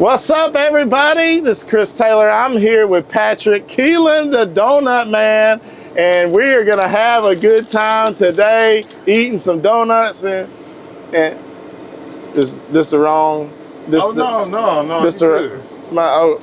What's up, everybody? This is Chris Taylor. I'm here with Patrick Keelen, the Donut Man, and we are gonna have a good time today, eating some donuts. And is this the wrong? This no. This the my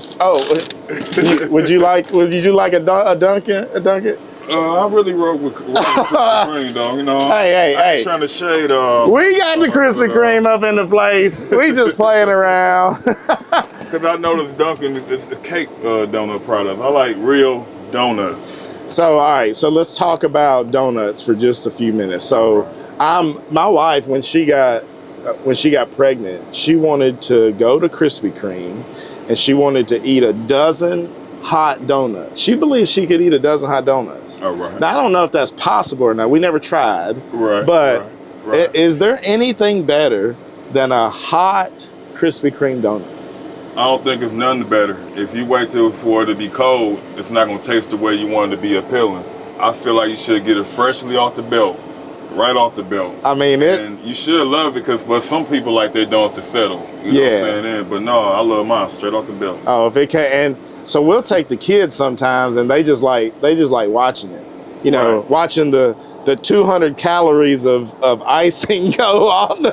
would you like a Dunkin'? I really roll with Krispy Kreme, though. You know. Hey! Trying to shade. We got the Krispy Kreme up in the place. We just playing around. Because I noticed Dunkin' is a cake donut product. I like real donuts. So all right, so let's talk about donuts for just a few minutes. So my wife, when she got pregnant, she wanted to go to Krispy Kreme, and she wanted to eat a dozen hot donuts. She believes she could eat a dozen hot donuts. Oh, right. Now, I don't know if that's possible or not. We never tried. Right. But right. Is there anything better than a hot Krispy Kreme donut? I don't think it's none better. If you wait till for it to be cold, it's not going to taste the way you want it to be appealing. I feel like you should get it freshly off the belt. Right off the belt. I mean, and you should love it but some people like their donuts to settle. You know what I'm saying? But no, I love mine straight off the belt. Oh, if it can, and so we'll take the kids sometimes, and they just like watching it. You know, watching the 200 calories of icing go on.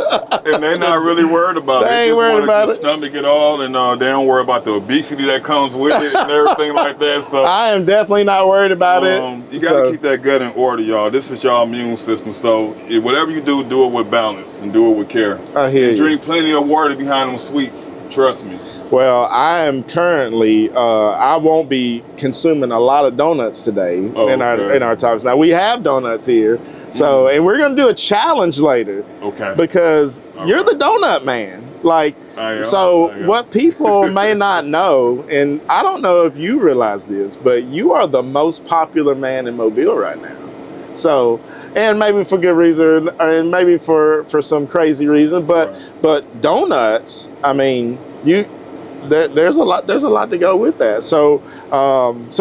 And they're not really worried about it. They ain't worried about it. Stomach it all, and they don't worry about the obesity that comes with it and everything like that. So I am definitely not worried about it. You got to keep that gut in order, y'all. This is y'all immune system. So whatever you do it with balance and do it with care. I hear you. Drink plenty of water behind them sweets. Trust me. Well, I am currently, I won't be consuming a lot of donuts today in our talks. Now, we have donuts here, so, and we're going to do a challenge later. Okay. Because you're the donut man. Like, I am. What people may not know, and I don't know if you realize this, but you are the most popular man in Mobile right now. So, and maybe for good reason, and maybe for some crazy reason, but donuts, I mean, there's a lot to go with that. So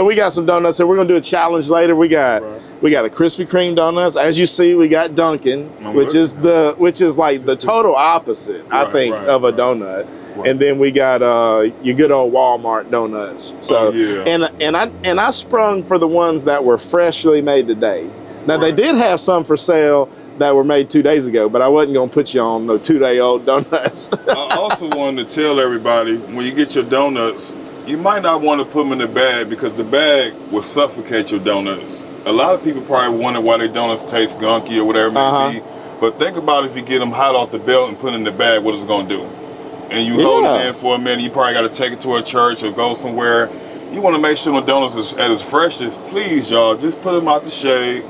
we got some donuts, and we're gonna do a challenge later. We got a Krispy Kreme donuts. As you see, we got Dunkin', which is like the total opposite, I think, of a donut. Right. And then we got your good old Walmart donuts. So and I sprung for the ones that were freshly made today. Now they did have some for sale that were made 2 days ago, but I wasn't gonna put you on no 2-day-old donuts. I also wanted to tell everybody, when you get your donuts, you might not want to put them in the bag because the bag will suffocate your donuts. A lot of people probably wonder why their donuts taste gunky or whatever it may be. But think about if you get them hot off the belt and put it in the bag, what it's gonna do. And you hold it in for a minute, you probably gotta take it to a church or go somewhere. You wanna make sure the donuts is at its freshest. Please, y'all, just put them out the shade.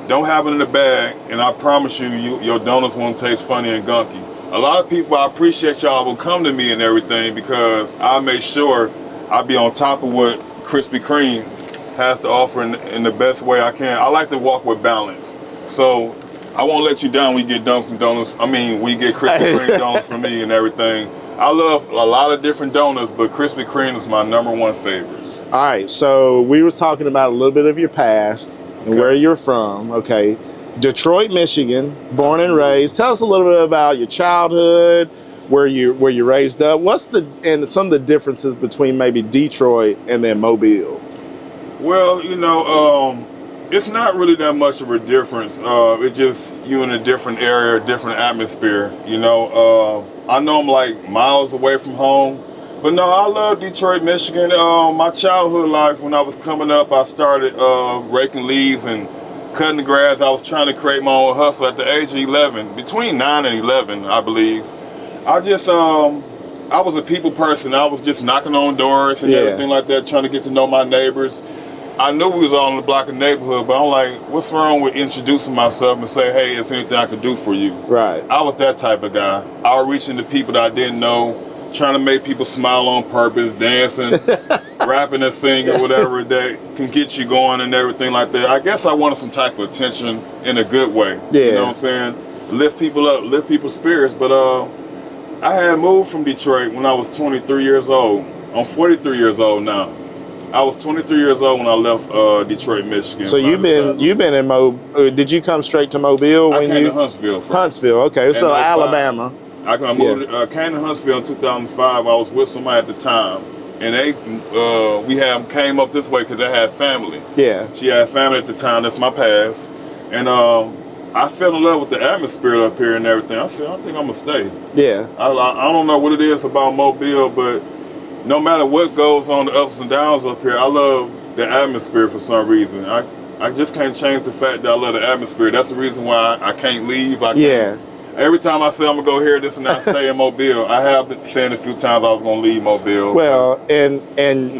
Don't have it in the bag, and I promise you, your donuts won't taste funny and gunky. A lot of people, I appreciate y'all will come to me and everything because I make sure I be on top of what Krispy Kreme has to offer in the best way I can. I like to walk with balance. So I won't let you down when you get Dunkin' Donuts. I mean, we get Krispy Kreme donuts from me and everything. I love a lot of different donuts, but Krispy Kreme is my #1 favorite. All right, so we were talking about a little bit of your past and where you're from. Okay, Detroit, Michigan, born and raised. Tell us a little bit about your childhood, where you raised up. And some of the differences between maybe Detroit and then Mobile? Well, it's not really that much of a difference. It's just you in a different area, different atmosphere. I know I'm like miles away from home. But no, I love Detroit, Michigan. My childhood life, when I was coming up, I started raking leaves and cutting the grass. I was trying to create my own hustle at the age of 11, between 9 and 11, I believe. I was a people person. I was just knocking on doors and everything like that, trying to get to know my neighbors. I knew we was all in the block of neighborhood, but I'm like, what's wrong with introducing myself and say, hey, is there anything I could do for you? Right. I was that type of guy. I was reaching to people that I didn't know, trying to make people smile on purpose, dancing, rapping and singing, whatever that can get you going and everything like that. I guess I wanted some type of attention in a good way. Yeah. You know what I'm saying? Lift people up, lift people's spirits. But I had moved from Detroit when I was 23 years old. I'm 43 years old now. I was 23 years old when I left Detroit, Michigan. So you've been in Mobile. Did you come straight to Mobile? I came to Huntsville. Huntsville, okay. So Alabama. Came to Huntsville in 2005. I was with somebody at the time, and came up this way because they had family. Yeah. She had family at the time. That's my past, and I fell in love with the atmosphere up here and everything. I said, I think I'm gonna stay. Yeah. I don't know what it is about Mobile, but no matter what goes on, the ups and downs up here, I love the atmosphere for some reason. I just can't change the fact that I love the atmosphere. That's the reason why I can't leave. Every time I say I'm gonna go here, this and that, stay in Mobile. I have been saying a few times I was gonna leave Mobile. Well, and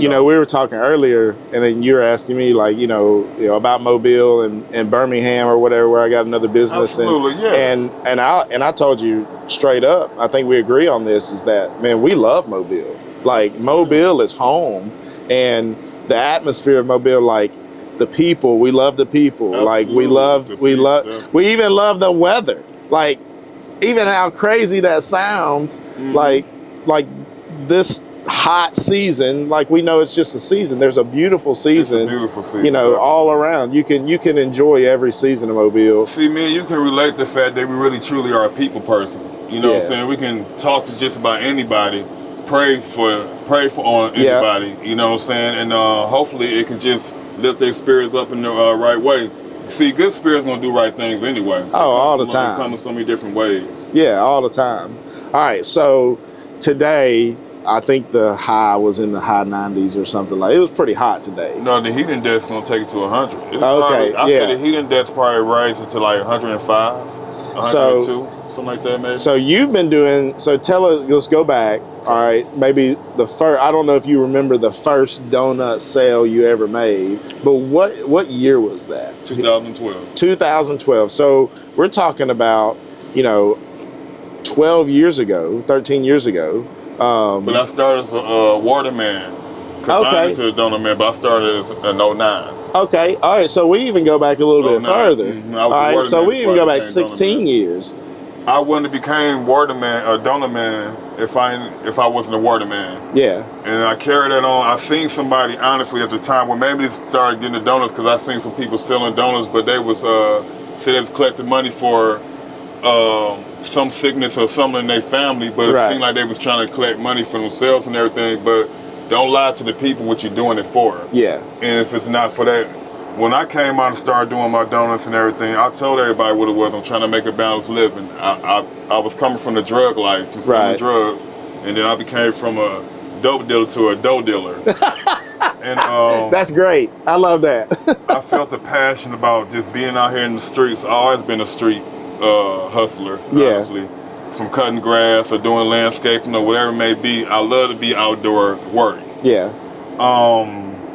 you know, we were talking earlier, and then you were asking me like, you know about Mobile and Birmingham or whatever, where I got another business. Absolutely, and I told you straight up, I think we agree on this, is that, man, we love Mobile. Like, Mobile is home, and the atmosphere of Mobile, like the people, we love the people. Absolutely. Like we even love the weather. Like, even how crazy that sounds, like this hot season, like, we know it's just a season. There's a beautiful season, you know, all around. You can enjoy every season of Mobile. See, man, you can relate the fact that we really truly are a people person. You know what I'm saying? We can talk to just about anybody, pray for on anybody. You know what I'm saying? And hopefully it can just lift their spirits up in the right way. See, good spirits gonna do right things anyway. Oh, all the time. It comes in so many different ways. Yeah, all the time. All right, so today, I think the high was in the high 90s or something. Like, it was pretty hot today. No, the heat index gonna take it to 100. Okay, I said the heat index probably rises to like 105, 102, something like that, maybe. So you've been doing. So tell us. Let's go back. All right, maybe the first. I don't know if you remember the first donut sale you ever made, but what year was that? 2012. 2012. So we're talking about, 12 years ago, 13 years ago. But I started as a waterman. Okay. To a Donutman, but I started as an 09. Okay. All right. So we even go back a little bit further. All right. So we even go back 16 years. I wouldn't have became waterman or Donutman if I wasn't a waterman. Yeah. And I carried that on. I seen somebody honestly at the time where maybe they started getting the donuts because I seen some people selling donuts, but they was said they was collecting money for some sickness or something in their family, but it seemed like they was trying to collect money for themselves and everything. But don't lie to the people what you're doing it for. Yeah. And if it's not for that. When I came out and started doing my donuts and everything, I told everybody what it was. I'm trying to make a balanced living. I was coming from the drug life and selling drugs, and then I became from a dope dealer to a dough dealer. And that's great. I love that. I felt a passion about just being out here in the streets. I've always been a street hustler, honestly. From cutting grass or doing landscaping or whatever it may be. I love to be outdoor work. Yeah.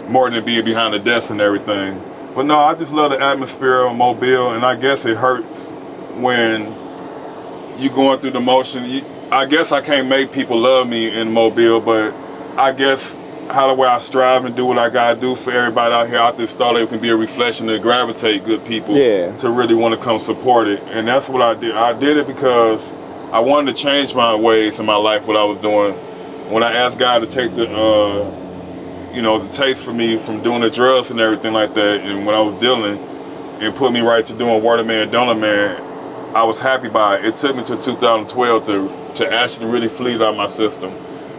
More than being behind the desk and everything. But no, I just love the atmosphere of Mobile, and I guess it hurts when you're going through the motion. I guess I can't make people love me in Mobile, but I guess how the way I strive and do what I gotta do for everybody out here, I just thought it can be a reflection to gravitate good people to really want to come support it. And that's what I did. I did it because I wanted to change my ways in my life, what I was doing. When I asked God to take the taste for me from doing the drugs and everything like that, and when I was dealing and put me right to doing Waterman, Donutman, I was happy by it. It took me to 2012 to actually really flee it out of my system,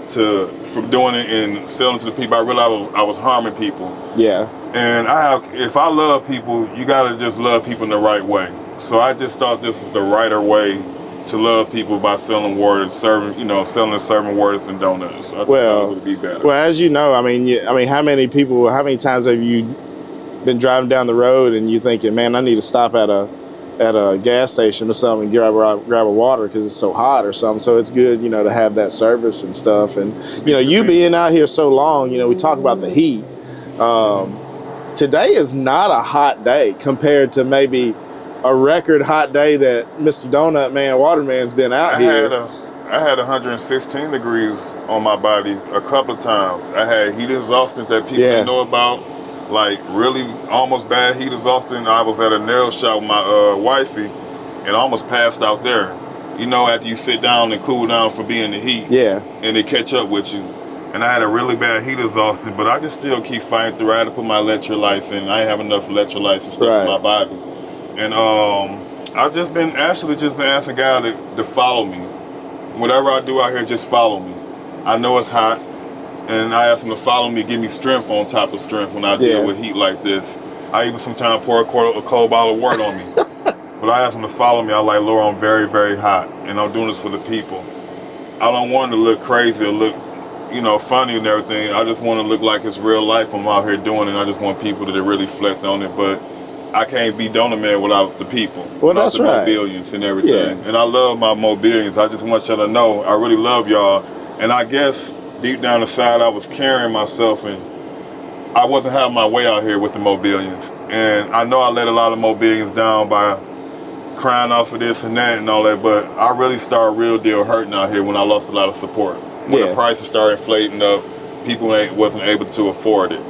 from doing it and selling to the people. I realized I was harming people. Yeah. And if I love people, you gotta just love people in the right way. So I just thought this was the righter way to love people by selling waters, selling and serving waters and donuts. I thought it would be better. Well, as you know, how many times have you been driving down the road and you thinking, man, I need to stop at a gas station or something and grab a water because it's so hot or something. So it's good, to have that service and stuff. And you being out here so long, we talk about the heat. Today is not a hot day compared to maybe a record hot day that Mr. Donut Man, Waterman's been out here. I had 116 degrees on my body a couple of times. I had heat exhaustion that people didn't know about, like really almost bad heat exhaustion. I was at a nail shop with my wifey and almost passed out there. After you sit down and cool down from being in the heat, and they catch up with you. And I had a really bad heat exhaustion, but I just still keep fighting through. I had to put my electrolytes in. I didn't have enough electrolytes and stuff in my body. And I've just been asking God to follow me whatever I do out here, just follow me. I know it's hot, and I ask them to follow me, give me strength on top of strength when I deal with heat like this. I even sometimes pour a cold bottle of water on me. But I ask them to follow me. I like, Lord, I'm very, very hot, and I'm doing this for the people. I don't want to look crazy or look, funny and everything. I just want to look like it's real life. I'm out here doing it. And I just want people to really reflect on it. But I can't be Donutman without the people. Well, without that's the right. Mobilians and everything. Yeah. And I love my Mobilians. I just want y'all to know I really love y'all. And I guess deep down inside I was carrying myself, and I wasn't having my way out here with the Mobilians. And I know I let a lot of Mobilians down by crying off of this and that and all that, but I really started real deal hurting out here when I lost a lot of support. When the prices started inflating up, people wasn't able to afford it.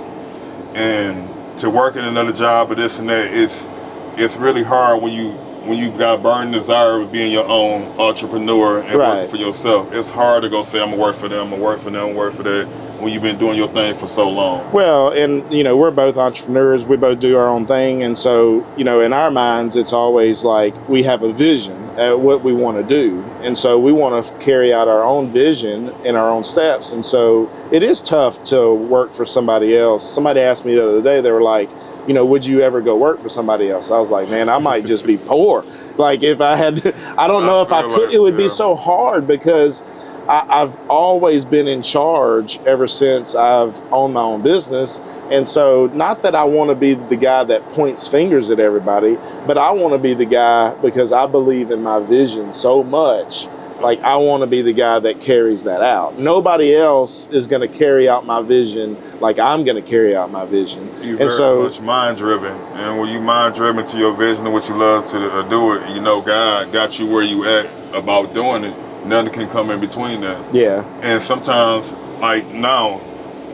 And to work in another job or this and that, it's really hard when you got a burning desire of being your own entrepreneur and working for yourself. It's hard to go say, I'm gonna work for them, I'm gonna work for them, I'm gonna work for that, when you've been doing your thing for so long. Well, and we're both entrepreneurs, we both do our own thing, and so in our minds it's always like we have a vision at what we want to do, and so we want to carry out our own vision in our own steps. And so it is tough to work for somebody else. Somebody asked me the other day, they were like, would you ever go work for somebody else? I was like, man, I might just be poor. Like if I had, I don't know if I could, it would be so hard because I've always been in charge ever since I've owned my own business. And so not that I want to be the guy that points fingers at everybody, but I want to be the guy because I believe in my vision so much. Like I want to be the guy that carries that out. Nobody else is going to carry out my vision like I'm going to carry out my vision. You're very much mind driven, and when you mind driven to your vision and what you love to do it, God got you where you at about doing it. Nothing can come in between that. Yeah. And sometimes, like now,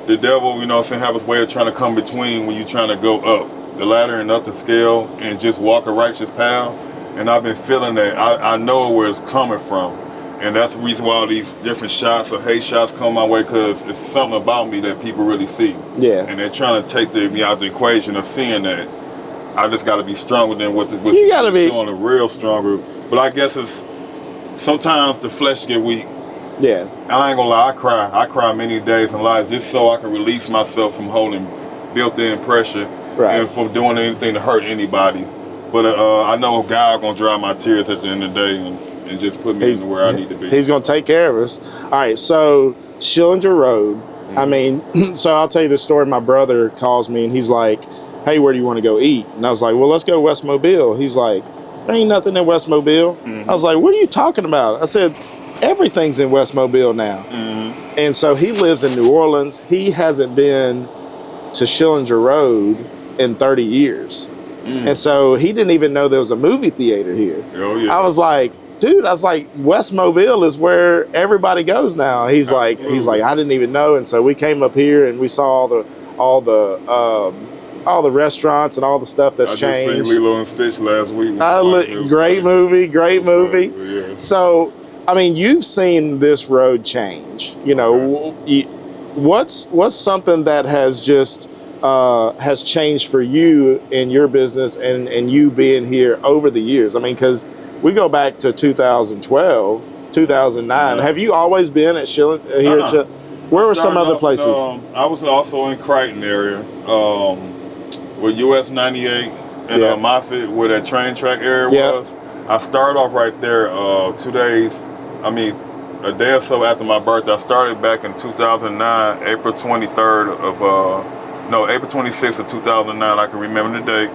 the devil, have his way of trying to come between when you're trying to go up the ladder and up the scale and just walk a righteous path. And I've been feeling that. I know where it's coming from. And that's the reason why all these different shots or hate shots come my way, because it's something about me that people really see. Yeah. And they're trying to take me out the equation of seeing that. I just got to be stronger than what's you got to be showing a real stronger. But I guess it's sometimes the flesh get weak. Yeah. I ain't gonna lie, I cry many days in life just so I can release myself from holding built-in pressure and from doing anything to hurt anybody. But I know God gonna dry my tears at the end of the day and just put me into where I need to be. He's gonna take care of us. All right, so Schillinger Road. Mm-hmm. I mean, so I'll tell you the story. My brother calls me and he's like, hey, where do you want to go eat? And I was like, well, let's go to West Mobile. He's like, there ain't nothing in West Mobile. Mm-hmm. I was like, what are you talking about? I said, everything's in West Mobile now. Mm-hmm. And so he lives in New Orleans. He hasn't been to Schillinger Road in 30 years. Mm. And so he didn't even know there was a movie theater here. Oh, yeah. I was like, dude, West Mobile is where everybody goes now. He's like, I didn't even know. And so we came up here and we saw all the restaurants and all the stuff that's changed. I just seen Lilo and Stitch last week. Great movie. Yeah. So, I mean, you've seen this road change. What's something that has just has changed for you in your business and you being here over the years? I mean, because we go back to 2012, 2009. Have you always been at Schillinger here? Where were some other places? I was also in Crichton area, with US 98 and Moffitt, where that train track area was. I started off right there 2 days, a day or so after my birthday. I started back in 2009, April 26th of 2009. I can remember the date.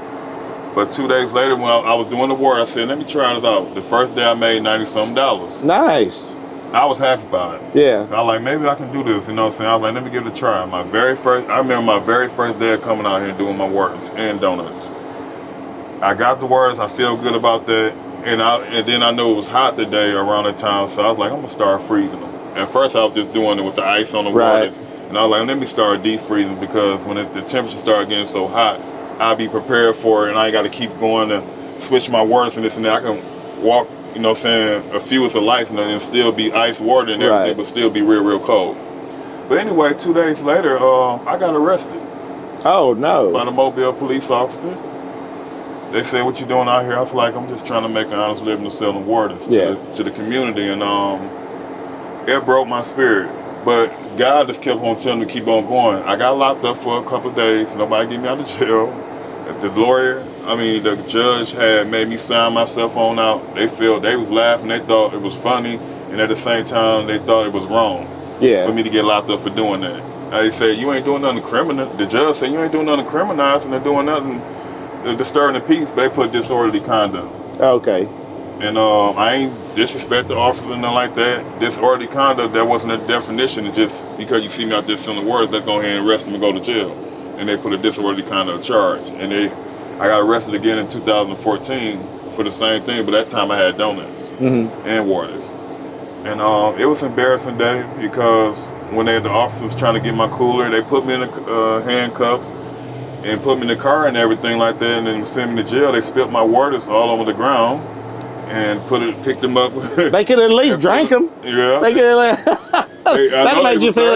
But 2 days later, when I was doing the work, I said, let me try this out. The first day I made $90-something. Nice. I was happy about it. Yeah. I was like, maybe I can do this, I was like, let me give it a try. I remember my very first day of coming out here and doing my works and donuts. I got the works, I feel good about that. And then I knew it was hot today around the time, so I was like, I'm gonna start freezing them. At first I was just doing it with the ice on the waters. And I was like, let me start deep freezing, because when the temperature started getting so hot, I'll be prepared for it, and I ain't got to keep going to switch my works and this and that. I can walk, a few of life and still be ice water and everything, but still be real, real cold. But anyway, 2 days later, I got arrested. Oh, no. By the Mobile police officer. They said, what you doing out here? I was like, I'm just trying to make an honest living and selling waters to the community. And it broke my spirit. But God just kept on telling me to keep on going. I got locked up for a couple of days. Nobody get me out of jail. The judge had made me sign myself on out. They was laughing. They thought it was funny, and at the same time, they thought it was wrong for me to get locked up for doing that. They said, you ain't doing nothing criminal. The judge said, you ain't doing nothing criminalizing or doing nothing disturbing the peace, but they put disorderly conduct. Okay. And I ain't disrespect the officer or nothing like that. Disorderly conduct, that wasn't a definition. It's just because you see me out there selling words, let's go ahead and arrest him and go to jail. And they put a disorderly conduct charge. And I got arrested again in 2014 for the same thing, but that time I had donuts and waters. And it was an embarrassing day because when the officers was trying to get my cooler, they put me in the handcuffs and put me in the car and everything like that, and then sent me to jail. They spilled my waters all over the ground and picked them up. They could at least drink them. Yeah. They could. That made you feel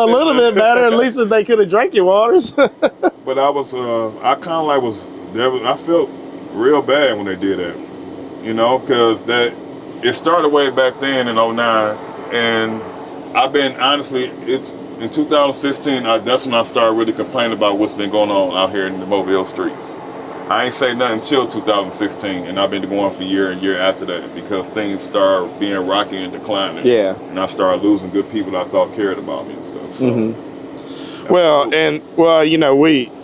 a little bit better. At least if they could have drank your waters. But I felt real bad when they did that, because it started way back then in 2009, and I've been it's in 2016. That's when I started really complaining about what's been going on out here in the Mobile streets. I ain't say nothing until 2016, and I've been going for year and year after that because things started being rocky and declining. Yeah. And I started losing good people that I thought cared about me and stuff. So.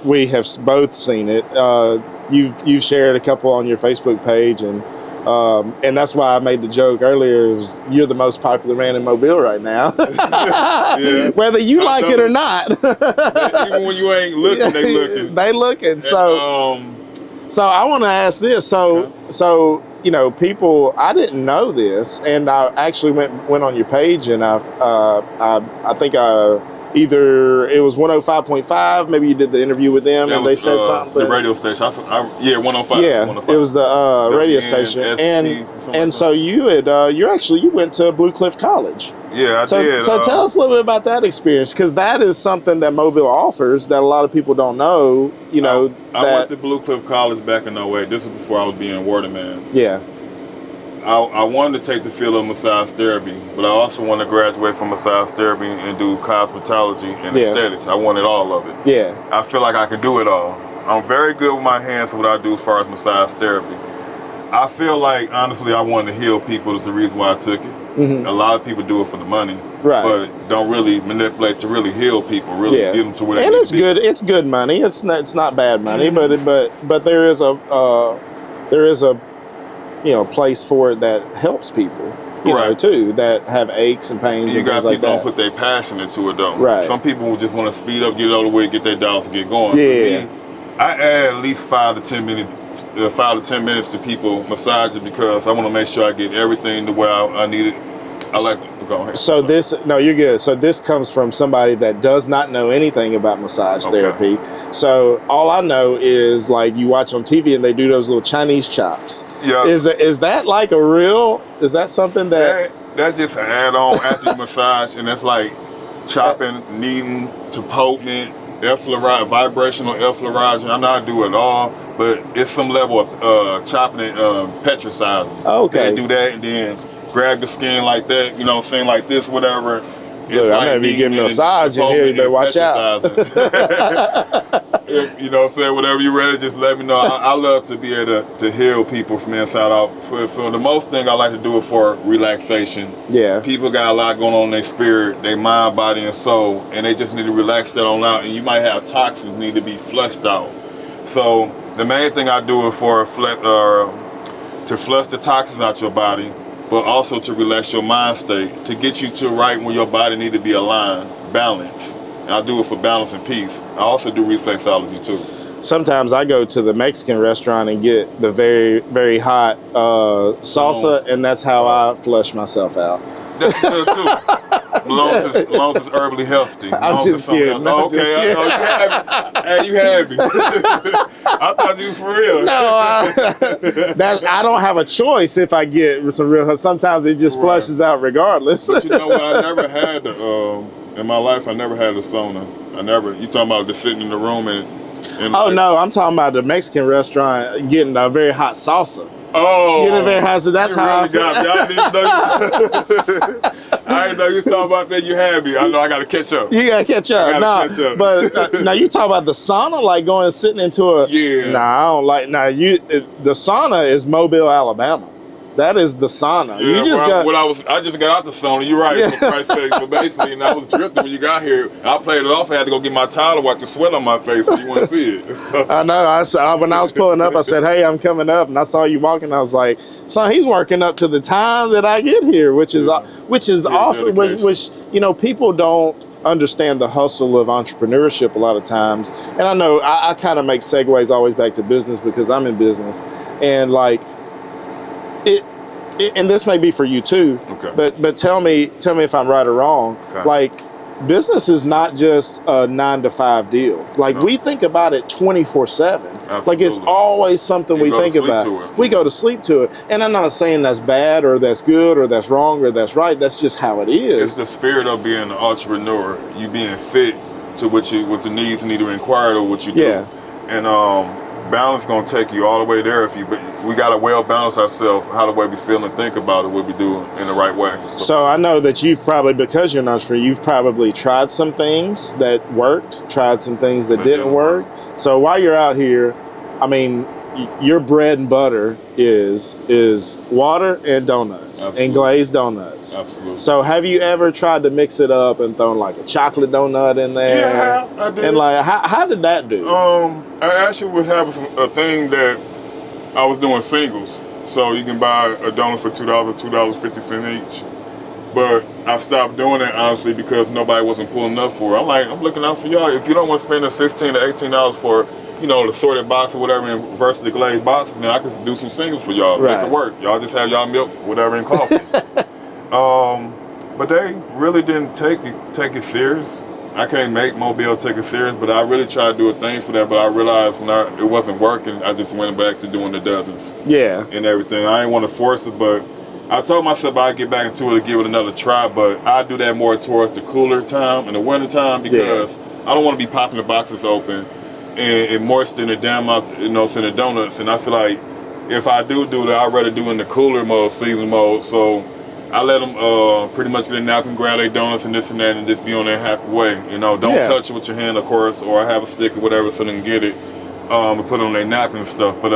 We have both seen it. You've shared a couple on your Facebook page, and that's why I made the joke earlier. You're the most popular man in Mobile right now, yeah. Whether you like it or not. Even when you ain't looking, they looking. They looking. So I want to ask this. So people, I didn't know this, and I actually went on your page, and I think either it was 105.5, maybe you did the interview with them, and they said something. The radio station, 105. Yeah, 105. It was the radio station, and so you went to Blue Cliff College. Yeah, I did. So tell us a little bit about that experience, because that is something that Mobile offers that a lot of people don't know. I went to Blue Cliff College back in 2008. This is before I was being waterman. Yeah. I wanted to take the field of massage therapy, but I also wanted to graduate from massage therapy and do cosmetology and aesthetics. I wanted all of it. Yeah. I feel like I can do it all. I'm very good with my hands, so what I do as far as massage therapy. I feel like, honestly, I wanted to heal people. That's the reason why I took it. Mm-hmm. A lot of people do it for the money, but don't really manipulate to really heal people, really get them to where they need to be. And it's good. It's good money. It's not bad money, but there is a place for it that helps people, too, that have aches and pains and things like that. You got people don't put their passion into it, though. Right. Some people just want to speed up, get it over with, get their dollars, get going. Yeah. For me, I add at least 5 to 10 minutes to people massages because I want to make sure I get everything the way I need it. I like to go ahead. You're good. So this comes from somebody that does not know anything about massage therapy. So all I know is like you watch on TV and they do those little Chinese chops. Yeah. Is that like is that something that's just an add-on after you massage, and it's like chopping, kneading to potent, vibrational effleurage. I know I do it all, but it's some level of chopping and petricizing. Okay. They do that and then grab the skin like that, saying like this, whatever. Look, I may be giving a massage in here, you better watch out. Whatever you're ready, just let me know. I love to be able to heal people from inside out. For the most thing, I like to do it for relaxation. Yeah. People got a lot going on in their spirit, their mind, body, and soul, and they just need to relax that on out, and you might have toxins need to be flushed out. So the main thing I do is to flush the toxins out your body, but also to relax your mind state, to get you to right when your body need to be aligned, balanced. And I do it for balance and peace. I also do reflexology too. Sometimes I go to the Mexican restaurant and get the very, very hot salsa, and that's how I flush myself out. That's good too. As long as it's herbally healthy. I'm just kidding. Okay, you happy. I thought you was for real. No, I don't have a choice if I get some real. Sometimes it just flushes out regardless. But you know what? I never had in my life. I never had a sauna. You talking about just sitting in the room and no, I'm talking about the Mexican restaurant getting a very hot salsa. Oh, Getting very high. So that's you how really got me. I didn't know I didn't know you talking about that. You had me. I know I got to catch up. You gotta catch up. Catch up. But now you talk about the sauna, like going and sitting into a. Yeah. Nah, I don't like. Nah, the sauna is Mobile, Alabama. That is the sauna. Yeah, You just I just got out the sauna. You're right. Yeah. For Christ's sake. But basically, and I was drifting when you got here. And I played it off. I had to go get my towel to wipe the sweat on my face so you want to see it. So. I know. I saw when I was pulling up. I said, "Hey, I'm coming up," and I saw you walking. I was like, "Son, he's working up to the time that I get here," which is awesome. Which people don't understand the hustle of entrepreneurship a lot of times. And I know I kind of make segues always back to business because I'm in business, and like it and this may be for you too. Okay. But tell me if I'm right or wrong. Okay. Like, business is not just a 9-to-5 deal. Like, we think about it 24/7. Like, it's always something we think about. We go to sleep to it. And I'm not saying that's bad or that's good or that's wrong or that's right. That's just how it is. It's the spirit of being an entrepreneur. You being fit to what the needs need to require or what you do. Yeah. And balance gonna take you all the way there but we gotta well balance ourselves how the way we feel and think about it, what we do in the right way. So I know that you've probably, because you're an entrepreneur, you've probably tried some things that worked, tried some things that didn't work. So while you're out here, I mean, your bread and butter is water and donuts. Absolutely. And glazed donuts. Absolutely. So have you ever tried to mix it up and thrown like a chocolate donut in there? Yeah, I did. And like, how did that do? I actually was having a thing that I was doing singles. So you can buy a donut for $2, $2.50 each. But I stopped doing it honestly because nobody wasn't pulling up for it. I'm looking out for y'all. If you don't want to spend the $16 to $18 for the sorted box or whatever versus the glazed box, then I can do some singles for y'all. Right. Make it work. Y'all just have y'all milk, whatever, and coffee. But they really didn't take it serious. I can't make Mobile take it serious, but I really tried to do a thing for that. But I realized when it wasn't working, I just went back to doing the dozens. Yeah. And everything. I didn't want to force it, but I told myself I'd get back into it to give it another try. But I do that more towards the cooler time and the winter time because I don't want to be popping the boxes open and moistening the damn out, sending the donuts. And I feel like if I do that, I'd rather do in the cooler mode, season mode. So I let them pretty much get a napkin, grab their donuts and this and that, and just be on their happy way. Don't touch it with your hand, of course, or I have a stick or whatever so they can get it and put it on their napkin and stuff. But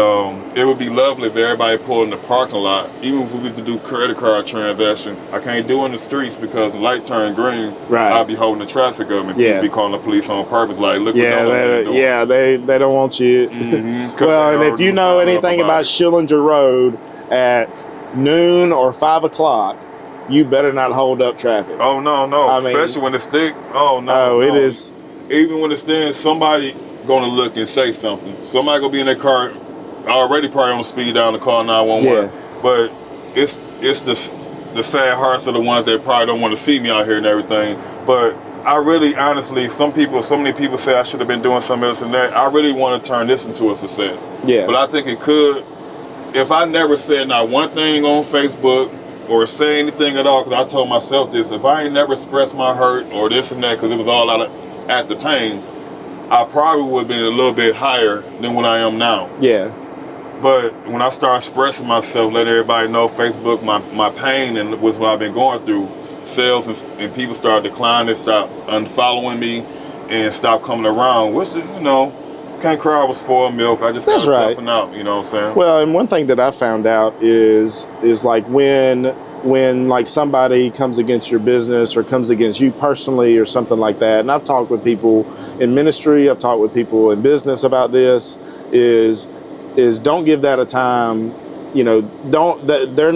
it would be lovely if everybody pulled in the parking lot, even if we was to do credit card transaction. I can't do in the streets because the light turned green. Right. I'll be holding the traffic up and people be calling the police on purpose, like, look what they're doing. They don't want you. Mm-hmm. Well, and if you know anything about Schillinger Road at noon or 5 o'clock, you better not hold up traffic. Oh no! Especially when it's thick. Oh no! It is. Even when it's thin, somebody gonna look and say something. Somebody gonna be in their car, already probably on speed down to call 911. Yeah. But it's the sad hearts of the ones that probably don't want to see me out here and everything. But I really, honestly, so many people say I should have been doing something else and that. I really want to turn this into a success. Yeah. But I think it could, if I never said not one thing on Facebook or say anything at all, because I told myself this, if I ain't never expressed my hurt or this and that, because it was all out at the time, I probably would have been a little bit higher than what I am now. Yeah. But when I started expressing myself, let everybody know Facebook, my pain and was what I've been going through, sales and people started declining, stopped unfollowing me and stopped coming around, which, can't cry over spoiled milk. I just gotta toughen out, you know what I'm saying? Well, and one thing that I found out is like when like somebody comes against your business or comes against you personally or something like that, and I've talked with people in ministry, I've talked with people in business about this, is don't give that a time, they're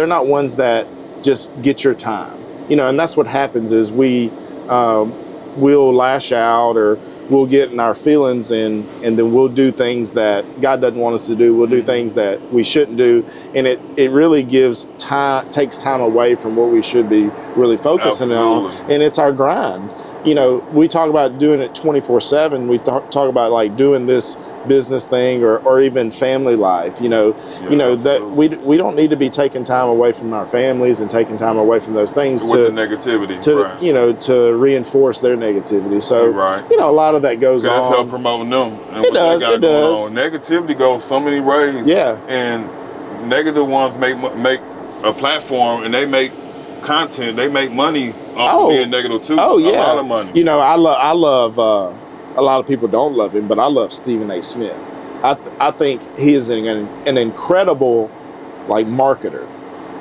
not ones that just get your time, and that's what happens is we'll lash out or we'll get in our feelings and then we'll do things that God doesn't want us to do. We'll do things that we shouldn't do. And it really takes time away from what we should be really focusing on. And it's our grind. you know, we talk about doing it 24/7. We talk about like doing this business thing or even family life. You know, that we don't need to be taking time away from our families and taking time away from those things with the negativity, right. you know, to reinforce their negativity. So you know, a lot of that goes on. That's help promoting them. And it does. It does. Negativity goes so many ways. Yeah. And negative ones make a platform and they make content. They make money off of being negative too. Oh yeah. A lot of money. You know, I love. A lot of people don't love him, but I love Stephen A. Smith. I think he is an incredible like marketer.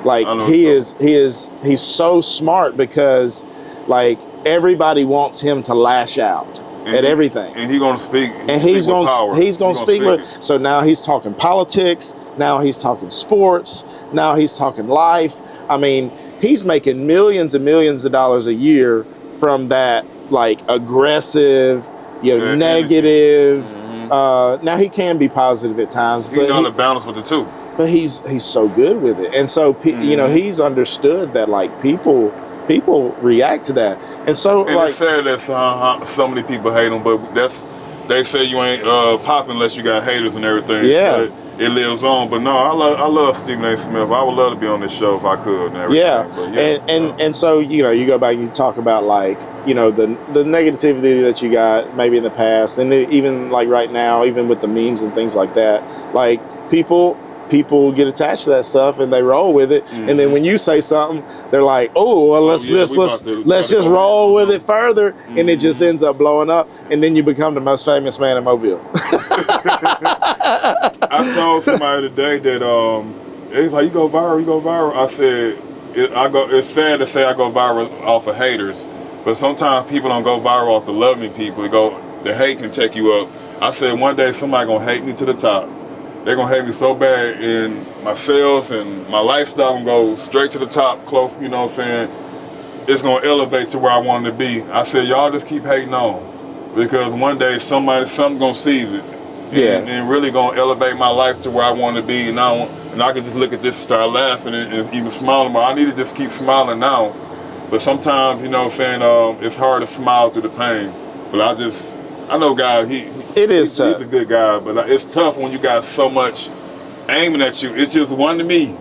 Like he's so smart because like everybody wants him to lash out at everything. And he's gonna speak. He's gonna speak with. So now he's talking politics. Now he's talking sports. Now he's talking life. I mean, he's making millions and millions of dollars a year from that like aggressive, you know, negative. Now he can be positive at times, but he's on the balance with the two. But he's so good with it, and so you know, he's understood that like people react to that, and so and like it's sad that so many people hate him, but they say you ain't popping unless you got haters and everything. Yeah. But it lives on. But no, I love Stephen A. Smith. I would love to be on this show if I could and everything. Yeah. But and so, you know, you go back and you talk about like, you know, the negativity that you got maybe in the past, and even like right now, even with the memes and things like that, like people get attached to that stuff and they roll with it. And then when you say something, they're like, oh, well, let's just roll with it further. And it just ends up blowing up. And then you become the most famous man in Mobile. I told somebody today that it's like, you go viral. I said, it's sad to say I go viral off of haters, but sometimes people don't go viral off the loving people. The hate can take you up. I said one day somebody gonna hate me to the top. They're gonna hate me so bad, and my sales and my lifestyle gonna go straight to the top, close, you know what I'm saying? It's gonna elevate to where I want to be. I said, y'all just keep hating on, because one day something gonna seize it. And really gonna elevate my life to where I want to be, and I can just look at this and start laughing and even smiling more. I need to just keep smiling now, but sometimes, you know what I'm saying, it's hard to smile through the pain. But I know God, he's tough. He's a good guy, but it's tough when you got so much aiming at you. It's just one to me,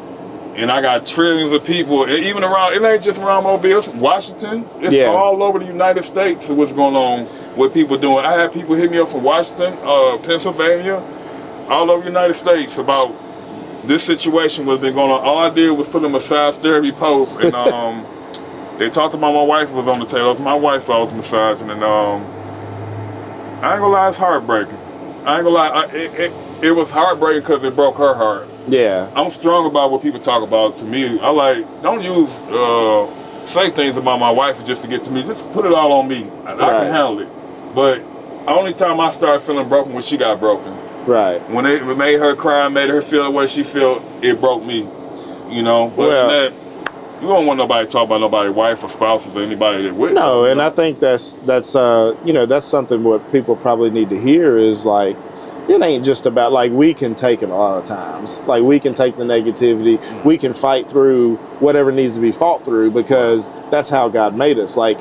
and I got trillions of people, even around. It ain't just around Mobile, it's Washington. It's all over the United States. What's going on? What people doing? I had people hit me up from Washington, Pennsylvania, all over the United States about this situation what's been going on. All I did was put in a massage therapy post, and they talked about my wife was on the table. It was my wife I was massaging, and I ain't gonna lie, it's heartbreaking. I ain't gonna lie, it was heartbreaking because it broke her heart. Yeah. I'm strong about what people talk about to me. I like, don't say things about my wife just to get to me. Just put it all on me. I can handle it. But only time I started feeling broken when she got broken. Right. When it made her cry, made her feel the way she felt, it broke me. You know? But you don't want nobody to talk about nobody's wife or spouses or anybody that witnessed. No, and I think that's you know, that's something what people probably need to hear is like, it ain't just about like, we can take it a lot of times. Like we can take the negativity, we can fight through whatever needs to be fought through, because that's how God made us. Like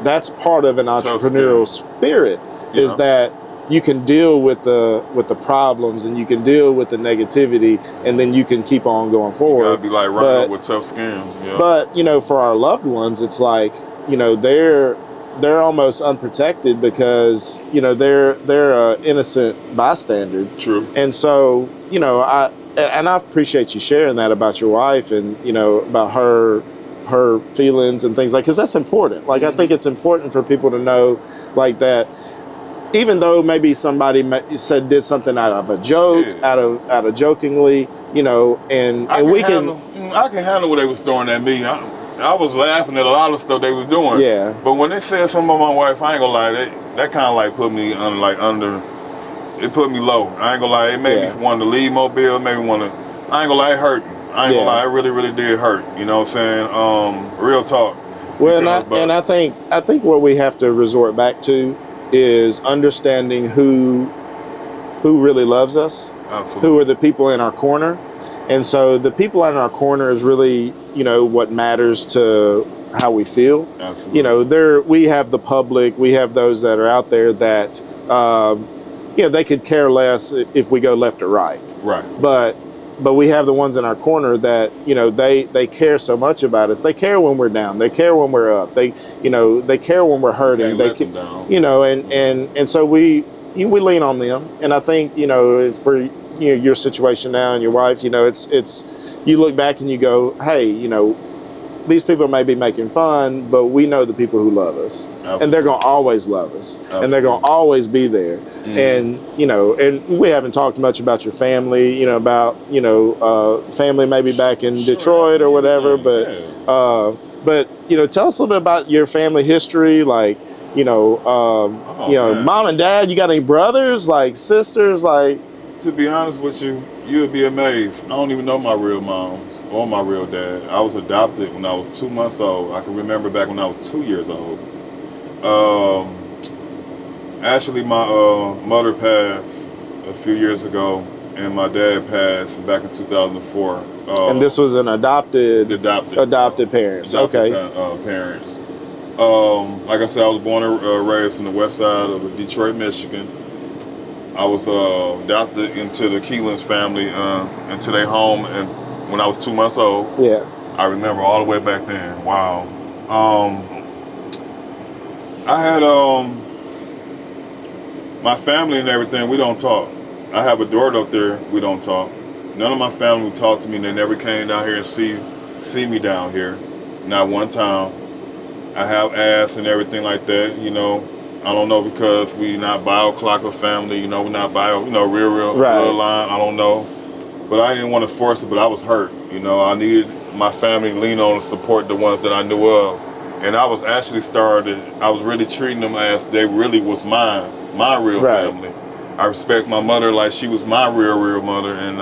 that's part of an entrepreneurial spirit is that you can deal with the problems and you can deal with the negativity, and then you can keep on going forward. You gotta be like running with tough skin. Yeah. But you know, for our loved ones, it's like, you know, they're almost unprotected because, you know, they're an innocent bystander. True. And so, you know, I appreciate you sharing that about your wife and, you know, about her feelings and things like, because that's important. Like I think it's important for people to know like that. Even though maybe somebody did something out of a joke, out of jokingly, you know, and we can. I can handle what they was throwing at me. I was laughing at a lot of stuff they was doing. Yeah. But when they said something about my wife, I ain't gonna lie, that kind of like put me under. It put me low. I ain't gonna lie, it made me want to leave Mobile. It made me want to. I ain't gonna lie, it hurt me. I ain't gonna lie, it really, really did hurt. You know what I'm saying? Real talk. Well, I think what we have to resort back to is understanding who really loves us, Absolutely. Who are the people in our corner. And so the people in our corner is really, you know, what matters to how we feel. Absolutely. You know, we have the public, we have those that are out there that, you know, they could care less if we go left or right. Right. But we have the ones in our corner that, you know, they care so much about us. They care when we're down. They care when we're up. They, you know, they care when we're hurting. Can't let them down. You know, and so we lean on them. And I think, you know, for your situation now and your wife, you know, it's you look back and you go, hey, you know, these people may be making fun, but we know the people who love us. Absolutely. And they're going to always love us. Absolutely. And they're going to always be there. Mm-hmm. And, you know, and we haven't talked much about your family, you know, about, you know, family maybe back in Detroit or whatever, but, you know, tell us a little bit about your family history, like, you know, mom and dad, you got any brothers, like sisters, like? To be honest with you, you'll be amazed. I don't even know my real moms or my real dad. I was adopted when I was 2 months old. I can remember back when I was 2 years old. Actually, my mother passed a few years ago, and my dad passed back in 2004. And this was an adopted parents. Okay. Parents. Like I said, I was born and raised in the west side of Detroit, Michigan. I was adopted into the Keelen's family, into their home, and when I was 2 months old. Yeah. I remember all the way back then. Wow. I had my family and everything. We don't talk. I have a daughter up there. We don't talk. None of my family would talk to me. They never came down here and see me down here. Not one time. I have asked and everything like that. You know. I don't know, because we not bio-clocker family, you know, we're not real bloodline, I don't know. But I didn't want to force it, but I was hurt. You know, I needed my family to lean on and support the ones that I knew of. And I was actually I was really treating them as they really was my real family. I respect my mother like she was my real mother, and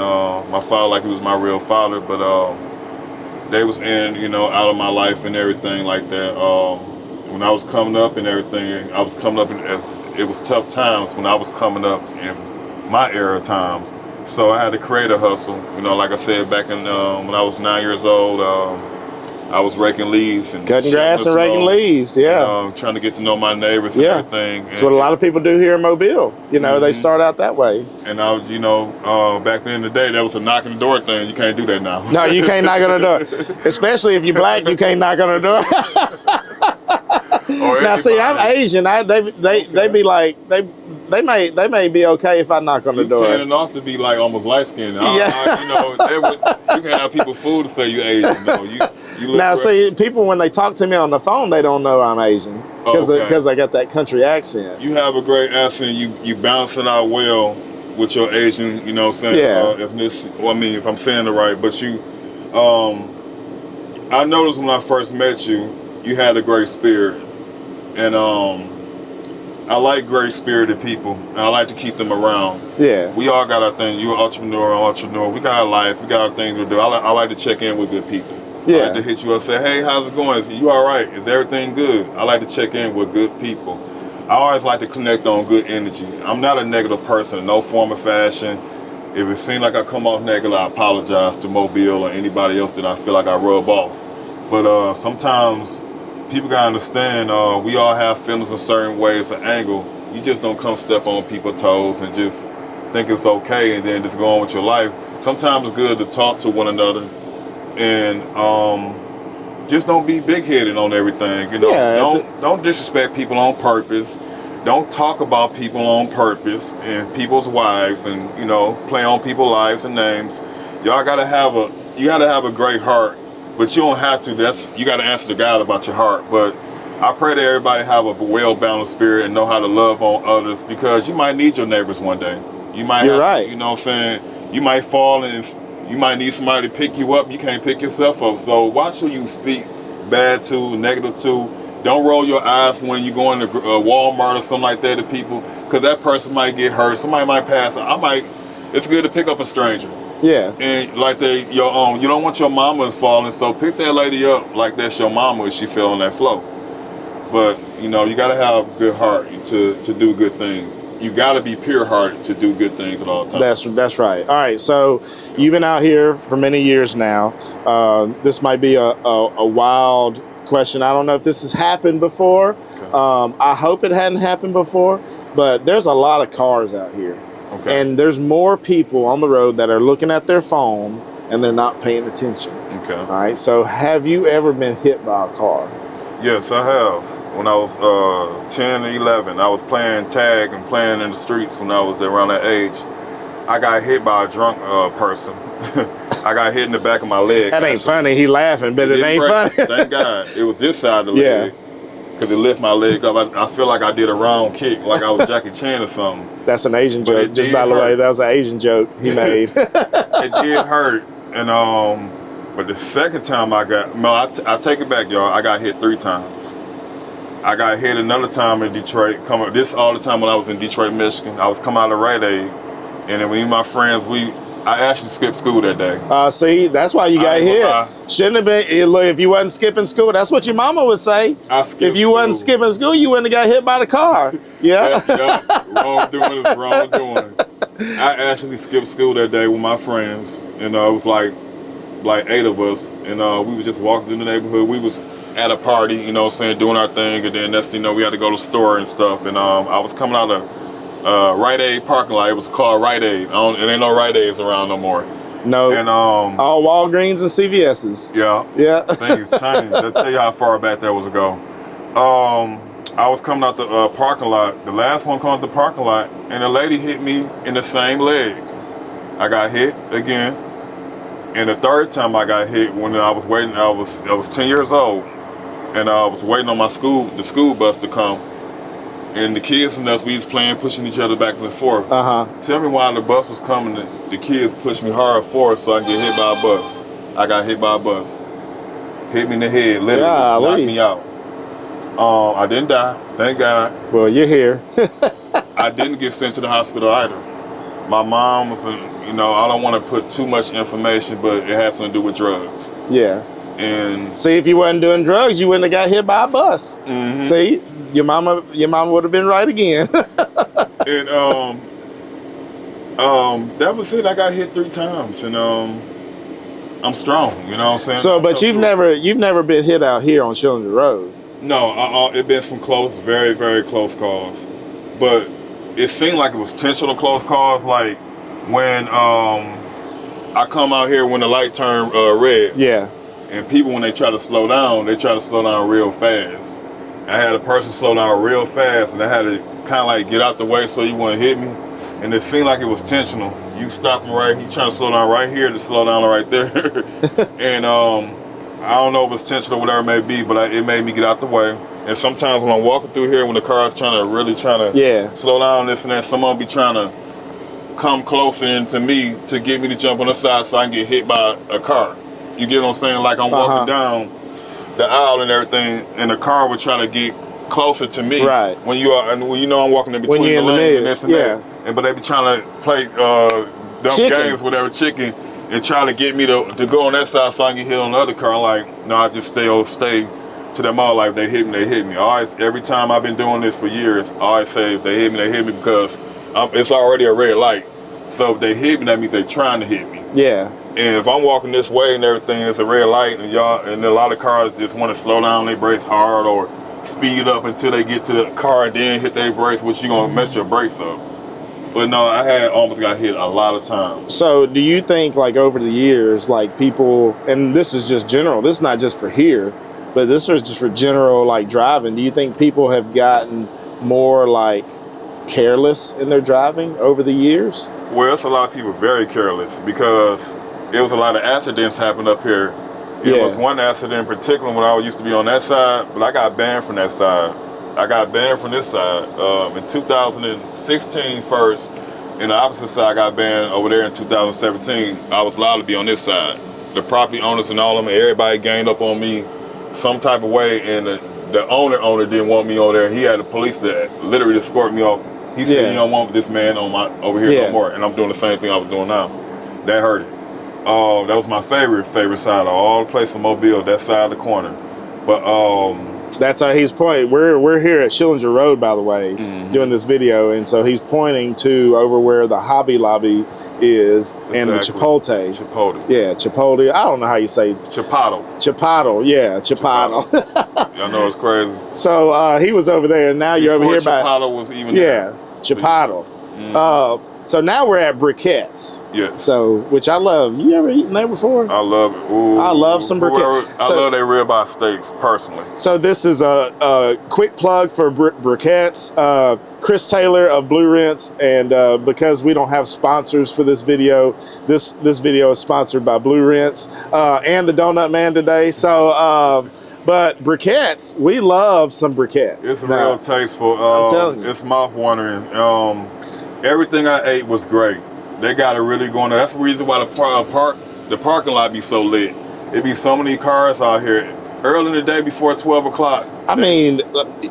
my father like he was my real father, but they was in, you know, out of my life and everything like that. When I was coming up and everything, I was coming up it was tough times when I was coming up in my era times. So I had to create a hustle. You know, like I said, back in when I was 9 years old, I was raking leaves and cutting grass and raking leaves. Yeah, and, trying to get to know my neighbors and everything. That's what a lot of people do here in Mobile. You know, they start out that way. And I was, you know, back then in the day, that was a knock on the door thing. You can't do that now. No, you can't knock on the door, especially if you're black. You can't knock on the door. Now, see, I'm Asian. They be like they may be okay if I knock on the door. You tending off to be like almost light skinned. You know, you can have people fool to say you Asian. No, you look now, see, people when they talk to me on the phone, they don't know I'm Asian because I got that country accent. You have a great accent. You balance it out well with your Asian, you know what I'm saying? Ethnicity. Well, I mean, if I'm saying it right, but you, I noticed when I first met you, you had a great spirit. And I like great-spirited people, and I like to keep them around. Yeah. We all got our thing. You're an entrepreneur. We got our life. We got our things to do. I like to check in with good people. Yeah. I like to hit you up and say, hey, how's it going? You all right? Is everything good? I like to check in with good people. I always like to connect on good energy. I'm not a negative person in no form or fashion. If it seems like I come off negative, I apologize to Mobile or anybody else that I feel like I rub off. But sometimes people gotta understand, we all have feelings in certain ways or angle. You just don't come step on people's toes and just think it's okay and then just go on with your life. Sometimes it's good to talk to one another and just don't be big-headed on everything. You know, don't disrespect people on purpose. Don't talk about people on purpose and people's wives and, you know, play on people's lives and names. Y'all gotta have a great heart. But you don't have to. You got to answer to God about your heart. But I pray that everybody have a well-balanced spirit and know how to love on others, because you might need your neighbors one day. You might. You're right. You know what I'm saying? You might fall and you might need somebody to pick you up. You can't pick yourself up. So watch who you speak bad to, negative to. Don't roll your eyes when you go into Walmart or something like that to people, because that person might get hurt. Somebody might pass. It's good to pick up a stranger. Yeah. And like you don't want your mama falling, so pick that lady up like that's your mama if she fell on that floor. But, you know, you got to have a good heart to do good things. You got to be pure-hearted to do good things at all times. That's right. All right, so you've been out here for many years now. This might be a wild question. I don't know if this has happened before. Okay. I hope it hadn't happened before, but there's a lot of cars out here. Okay. And there's more people on the road that are looking at their phone and they're not paying attention. Okay. All right. So have you ever been hit by a car? Yes, I have. When I was 10 or 11, I was playing tag and playing in the streets when I was around that age. I got hit by a drunk person. I got hit in the back of my leg. That ain't funny. He laughing, but it ain't funny. Thank God. It was this side of the leg. Because it lift my leg up. I feel like I did a round kick, like I was Jackie Chan or something. That's an Asian joke. Just by the way, that was an Asian joke he made. It did hurt. And but the second time I take it back, y'all. I got hit 3 times. I got hit another time in Detroit. This all the time when I was in Detroit, Michigan. I was coming out of Rite Aid. And then me and my friends, I actually skipped school that day. See, that's why you got hit. Shouldn't have been. Look, if you wasn't skipping school, that's what your mama would say. If you wasn't skipping school, you wouldn't have got hit by the car. Yeah. Wrong doing is wrong doing. I actually skipped school that day with my friends. And it was like 8 of us. And we were just walking through the neighborhood. We was at a party, you know what I'm saying, doing our thing. And then next thing you know, we had to go to the store and stuff. And I was coming out of Rite Aid parking lot. It was called Rite Aid. It ain't no Rite Aids around no more. No. And all Walgreens and CVS's. Yeah. Things changed. I'll tell you how far back that was ago. I was coming out the parking lot. The last one coming out the parking lot, and a lady hit me in the same leg. I got hit again. And the third time I got hit when I was waiting, I was 10 years old, and I was waiting on the school bus to come. And the kids and us, we was playing, pushing each other back and forth. Tell me why the bus was coming, the kids pushed me hard forward so I can get hit by a bus. I got hit by a bus. Hit me in the head, literally, knocked me out. I didn't die, thank God. Well, you're here. I didn't get sent to the hospital either. My mom was, I don't want to put too much information, but it had something to do with drugs. Yeah. And see, if you wasn't doing drugs, you wouldn't have got hit by a bus. Mm-hmm. See, your mama would have been right again. And that was it. I got hit 3 times, and I'm strong. You know what I'm saying? So, but you've never been hit out here on Schillinger Road. No, it been some close, very, very close calls. But it seemed like it was intentional close calls. Like when I come out here when the light turned red. Yeah. And people, when they try to slow down, they try to slow down real fast. I had a person slow down real fast, and I had to kind of like get out the way so you wouldn't hit me. And it seemed like it was intentional. You stopped him right, he trying to slow down right here to slow down right there. And I don't know if it's intentional or whatever it may be, but it made me get out the way. And sometimes when I'm walking through here, when the car's trying to slow down this and that, someone be trying to come closer into me to get me to jump on the side so I can get hit by a car. You get what I'm saying? Like I'm walking down the aisle and everything, and the car would try to get closer to me. Right. When I'm walking in between the lanes and this and that. But they be trying to play dumb games with every chicken and trying to get me to go on that side so I can get hit on the other car. I'm like, no, I just stay to them all. Like, they hit me. Every time I've been doing this for years, I always say if they hit me because it's already a red light. So if they hit me, that means they're trying to hit me. Yeah. And if I'm walking this way and everything, it's a red light, and a lot of cars just want to slow down, they brakes hard or speed up until they get to the car and then hit their brakes, which you're gonna mess your brakes up. But no, I almost got hit a lot of times. So do you think, like, over the years, like, people, and this is just general, this is not just for here, but this is just for general, like, driving, do you think people have gotten more, like, careless in their driving over the years? Well, it's a lot of people very careless because it was a lot of accidents happened up here. It was one accident in particular when I used to be on that side, but I got banned from that side. I got banned from this side in 2016 first. In the opposite side, I got banned over there in 2017. I was allowed to be on this side. The property owners and all of them, everybody ganged up on me some type of way, and the owner didn't want me over there. He had the police that literally escort me off. He said, you don't want this man over here no more. And I'm doing the same thing I was doing now. That hurt it. That was my favorite side of all the place in Mobile, that side of the corner. But that's how he's pointing. We're here at Schillinger Road, by the way, doing this video, and so he's pointing to over where the Hobby Lobby is and the Exactly. chipotle. Chipotle. Yeah, chipotle. I don't know how you say Chipotle. chipotle. Yeah, chipotle. I know it's crazy. So he was over there, and now you're over here by Chipotle was even yeah, chipotle. So now we're at briquettes. Yeah. So, which I love. You ever eaten there before? I love it. Ooh, I love some briquettes. I love their ribeye steaks, personally. So this is a quick plug for briquettes. Chris Taylor of Blue Rinse, and because we don't have sponsors for this video, this video is sponsored by Blue Rinse and the Donut Man today. So, but briquettes, we love some briquettes. It's real tasteful. I'm telling you. It's mouth-watering. Everything I ate was great. They got it really going. That's the reason why the parking lot be so lit. It be so many cars out here early in the day before 12 o'clock. I mean,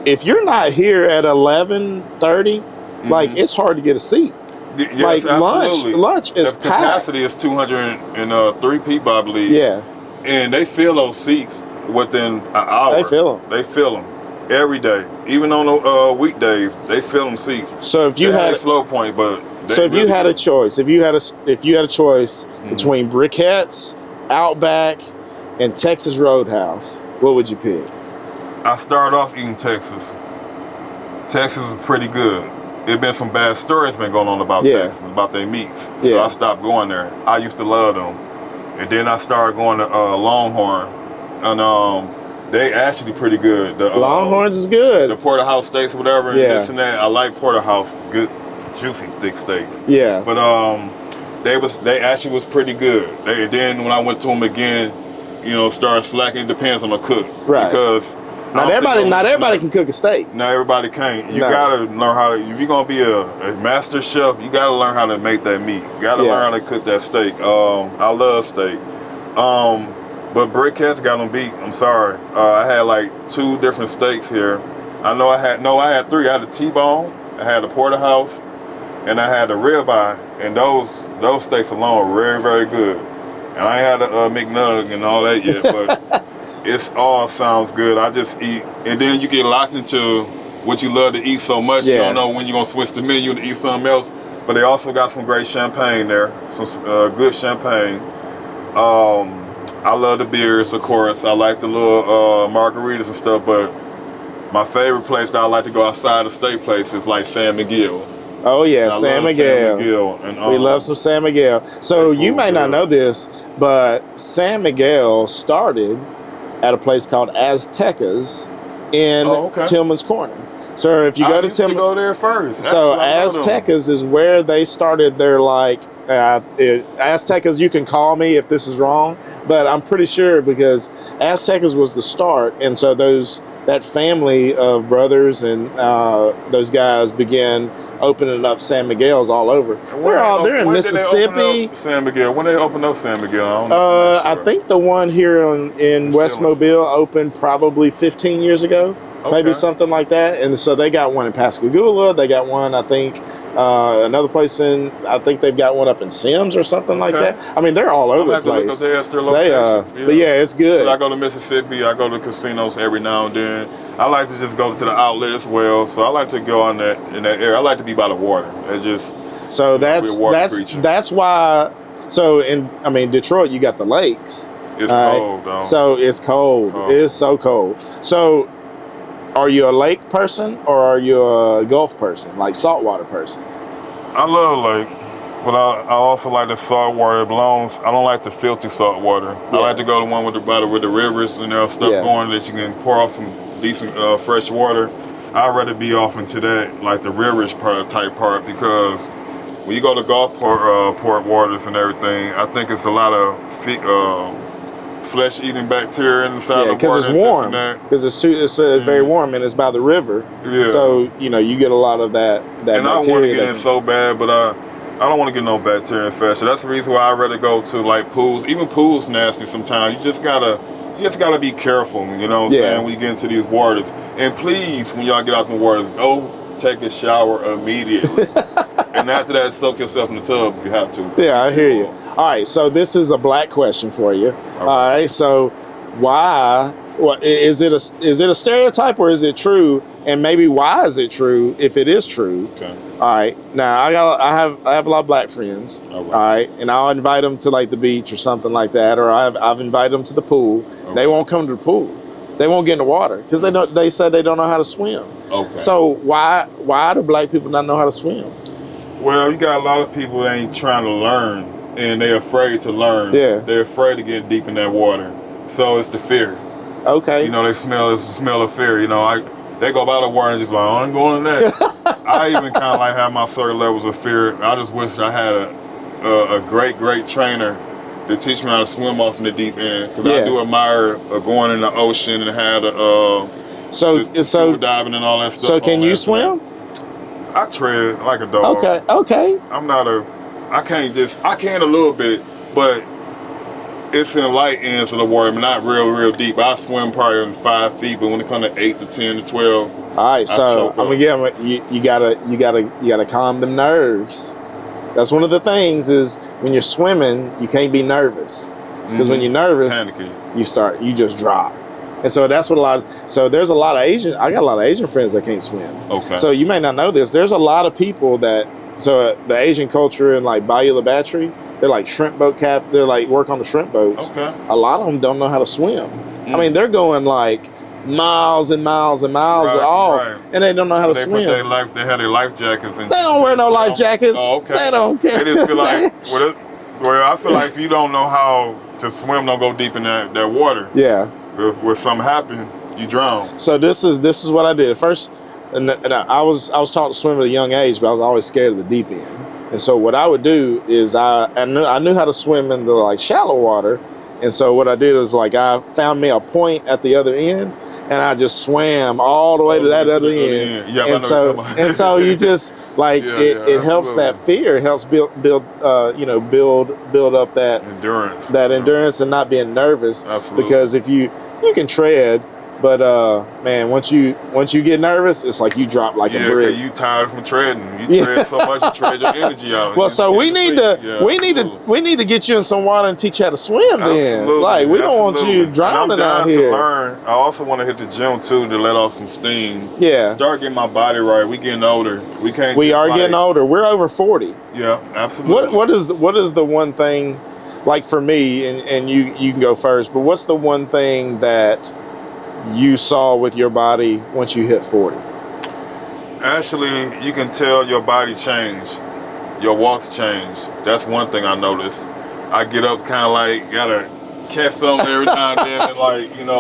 if you're not here at 11:30, like it's hard to get a seat. Yes, like absolutely. lunch is the packed. capacity is 203 people, I believe. Yeah, and they fill those seats within an hour. They fill them. They fill them every day, even on the weekdays. They fill them seats. So if you had a slow point, but so if you had a choice, if you had a choice between briquettes, Outback, and Texas Roadhouse, what would you pick? I started off eating Texas. Texas is pretty good. There's been some bad stories been going on about Texas, about their meats. So I stopped going there. I used to love them. And then I started going to Longhorn. And they actually pretty good. The, Longhorns is good. The porterhouse steaks or whatever, and this and that. I like porterhouse, good, juicy, thick steaks. Yeah. But they actually was pretty good. Then when I went to them again, started slacking. It depends on the cook. Right. Because not everybody can cook a steak. Not everybody can. You gotta learn how to. If you're gonna be a master chef, you gotta learn how to make that meat. You gotta learn how to cook that steak. I love steak. But briquettes got them beat. I'm sorry. I had like 2 different steaks here. I had 3. I had a T-bone, I had a porterhouse, and I had a ribeye. And those steaks alone were very, very good. And I ain't had a McNug and all that yet, but it all sounds good. I just eat, and then you get locked into what you love to eat so much. You don't know when you're gonna switch the menu to eat something else. But they also got some great champagne there, some good champagne. I love the beers, of course. I like the little margaritas and stuff, but my favorite place that I like to go outside the state place is like San Miguel. Oh yeah, San Miguel. And, we love some San Miguel. So you may not know this, but San Miguel started at a place called Aztecas in Tillman's Corner. So if you go to Tillman, go there first. So Aztecas is where they started their Aztecas. You can call me if this is wrong, but I'm pretty sure because Aztecas was the start, and so that family of brothers and those guys began opening up San Miguel's all over. They're in Mississippi. San Miguel. When they opened up San Miguel, I don't know. I think the one here in West Mobile opened probably 15 years ago. Maybe something like that. And so they got one in Pascagoula. They got one, I think, another place I think they've got one up in Sims or something like that. I mean, they're all over the place. But yeah, it's good. I go to Mississippi. I go to casinos every now and then. I like to just go to the outlet as well. So I like to go in that area. I like to be by the water. It's just that's why. So in Detroit, you got the lakes. It's cold, though. So it's cold. It's so cold. So are you a lake person or are you a Gulf person, like saltwater person? I love lake, but I also like the saltwater. I don't like the filthy saltwater. I like to go to one with the rivers and stuff going that you can pour off some decent fresh water. I'd rather be off into that, like the rivers type part, because when you go to Gulfport waters and everything, I think it's a lot of flesh-eating bacteria inside the water. Because it's warm. Because it's very warm and it's by the river. Yeah. So you get a lot of that and bacteria. And I want to get in so bad, but I don't want to get no bacteria infection. That's the reason why I'd rather go to like pools. Even pools nasty sometimes. You just gotta be careful. You know what I'm saying, when you get into these waters. And please, when y'all get out in the waters, go take a shower immediately. And after that, soak yourself in the tub if you have to. Yeah, I hear you. All right, so this is a black question for you. All right, so why What is it? Is it a stereotype or is it true? And maybe why is it true if it is true? Okay. All right. Now I have a lot of black friends. All right. And I'll invite them to like the beach or something like that, or I've invited them to the pool. Okay. They won't come to the pool. They won't get in the water because they said they don't know how to swim. Okay. So why do black people not know how to swim? Well, you got a lot of people that ain't trying to learn and they're afraid to learn. Yeah. They're afraid to get deep in that water. So it's the fear. Okay. You know, it's the smell of fear. You know, they go by the water and just like, oh, I'm going in there. I even kind of like have my certain levels of fear. I just wish I had a great trainer to teach me how to swim off in the deep end. Because I do admire going in the ocean and have the scuba diving and all that stuff. So can you swim? I tread like a dog. Okay. I can a little bit, but it's in light ends of the water, but not real deep. I swim probably in 5 feet, but when it comes to 8 to 10 to 12. All right, so you gotta calm them nerves. That's one of the things is when you're swimming, you can't be nervous. Because when you're nervous, you just drop. And so that's what there's a lot of I got a lot of Asian friends that can't swim. Okay. So you may not know this. There's a lot of people the Asian culture in like Bayou La Battery, they're like shrimp boat they're like work on the shrimp boats. Okay. A lot of them don't know how to swim. I mean, they're going like miles and miles and miles off, and they don't know how to swim. They have their life jackets. And they don't wear no life jackets. Oh, okay. They don't care. They just feel like, I feel like if you don't know how to swim, don't go deep in that water. Yeah. If something happens, you drown. So this is what I did at first, and I was taught to swim at a young age, but I was always scared of the deep end. And so what I would do is I knew how to swim in the like shallow water, and so what I did was like I found me a point at the other end, and I just swam all the way to that other end. Yeah, and so you just like it helps that fear. It helps build up that endurance and not being nervous. Absolutely. Because if you can tread, but man, once you get nervous, it's like you drop like a brick. You tired from treading. You tread so much, you trade your energy out. Well, so we need to get you in some water and teach you how to swim. Then, absolutely. Like we don't want you drowning out here. To learn. I also want to hit the gym too to let off some steam. Yeah. Start getting my body right. We getting older. We are getting older. We're over 40. Yeah, absolutely. What is the one thing, like for me, and you can go first, but what's the one thing that you saw with your body once you hit 40? Actually, you can tell your body change. Your walks change. That's one thing I noticed. I get up kind of like, gotta catch something every now and then. And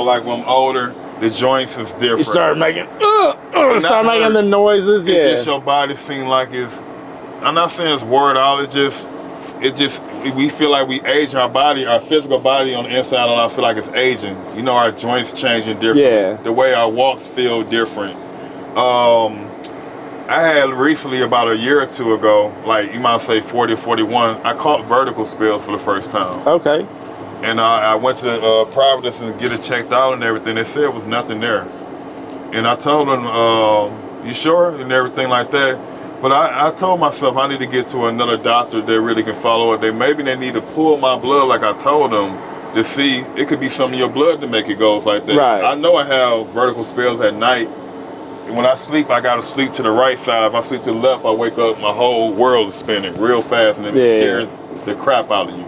like when I'm older, the joints is different. You start making, making the noises, It's just your body seems like I'm not saying it's word all, we feel like we age our body, our physical body on the inside, and I feel like it's aging. You know, our joints changing different. Yeah. The way our walks feel different. I had recently, about a year or two ago, like you might say 40 or 41, I caught vertical spells for the first time. Okay. And I went to Providence and get it checked out and everything. They said it was nothing there. And I told them, you sure? And everything like that. But I told myself I need to get to another doctor that really can follow it. Maybe they need to pull my blood like I told them to see. It could be some of your blood to make it go like that. Right. I know I have vertical spells at night. When I sleep, I got to sleep to the right side. If I sleep to the left, I wake up, my whole world is spinning real fast, and it scares the crap out of you.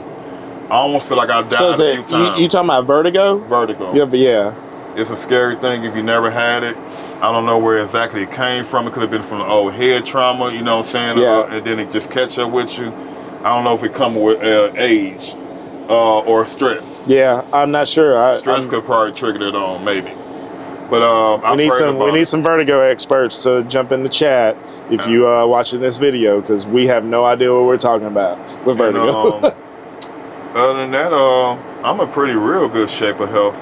I almost feel like I died a few times. You talking about vertigo? Vertigo. Yeah. It's a scary thing if you never had it. I don't know where exactly it came from. It could have been from the old head trauma, you know what I'm saying? Yeah. And then it just catch up with you. I don't know if it comes with age or stress. Yeah, I'm not sure. Stress could probably trigger it on, maybe. But we need some vertigo experts to jump in the chat if you watching this video, because we have no idea what we're talking about with vertigo. Other than that, I'm in pretty real good shape of health.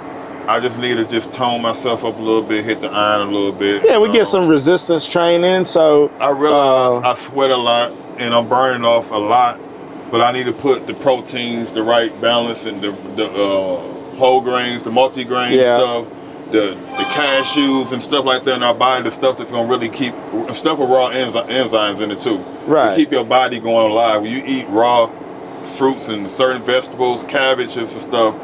I just need to tone myself up a little bit, hit the iron a little bit. Yeah, we get some resistance training. So I realize I sweat a lot and I'm burning off a lot, but I need to put the proteins, the right balance, and the whole grains, the multi-grain stuff, the cashews and stuff like that in our body, the stuff that's gonna really keep stuff with raw enzymes in it too. Right. To keep your body going alive. When you eat raw fruits and certain vegetables, cabbages and stuff,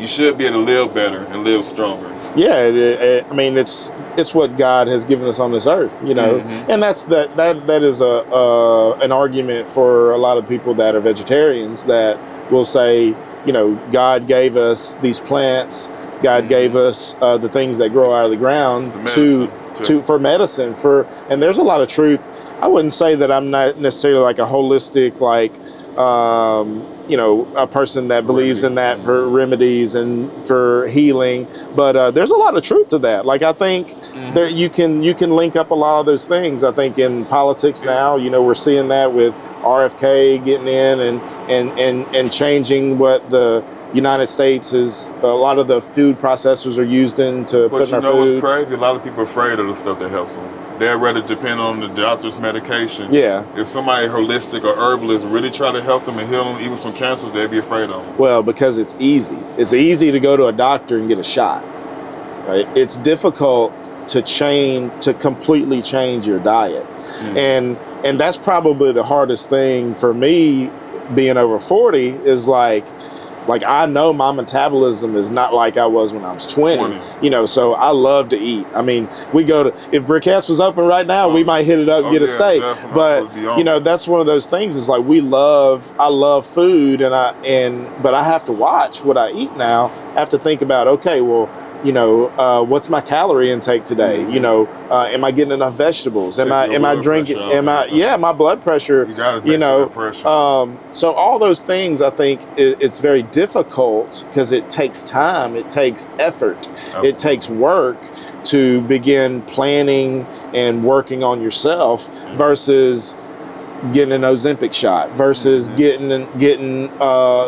you should be able to live better and live stronger. Yeah, I mean, it's what God has given us on this earth, you know, and that is an argument for a lot of people that are vegetarians that will say, you know, God gave us these plants, God gave us the things that grow out of the ground for medicine, and there's a lot of truth. I wouldn't say that I'm not necessarily like a holistic, like, you know, a person that believes in that for remedies and for healing, but there's a lot of truth to that. Like, I think that you can link up a lot of those things. I think in politics now, you know, we're seeing that with RFK getting in and changing what the United States is. A lot of the food processors are used in to put in our food. But you know what's crazy? A lot of people are afraid of the stuff that helps them. They'd rather depend on the doctor's medication. Yeah. If somebody holistic or herbalist really try to help them and heal them even from cancer, they'd be afraid of them. Well, because it's easy. It's easy to go to a doctor and get a shot. Right? It's difficult to completely change your diet. And that's probably the hardest thing for me being over 40 is like I know my metabolism is not like I was when I was 20. You know, so I love to eat. I mean, we go to, if Brickhouse was open right now, we might hit it up and get a steak. But you know, that's one of those things. It's like I love food, but I have to watch what I eat now. I have to think about, okay, well, you know, what's my calorie intake today? You know, am I getting enough vegetables? Am I drinking? My blood pressure. You know, so all those things, I think it's very difficult because it takes time, it takes effort, it takes work to begin planning and working on yourself versus getting an Ozempic shot versus getting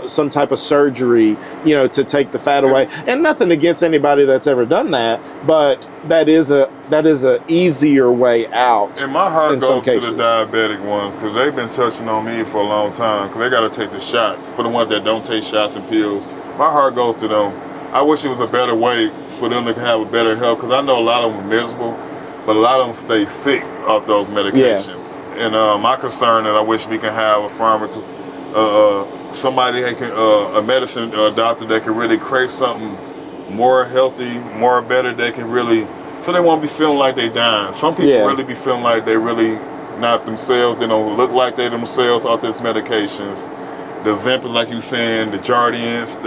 some type of surgery, you know, to take the fat away. And nothing against anybody that's ever done that, but that is a easier way out. And my heart goes to the diabetic ones because they've been touching on me for a long time because they got to take the shots. For the ones that don't take shots and pills, my heart goes to them. I wish it was a better way for them to have a better health because I know a lot of them are miserable, but a lot of them stay sick off those medications. Yeah. And my concern is I wish we can have somebody that can, a medicine doctor that can really create something more healthy, more better. They can really, so they won't be feeling like they dying. Some people really be feeling like they really not themselves. They don't look like they themselves off these medications. The Ozempic, like you saying, the Jardiance,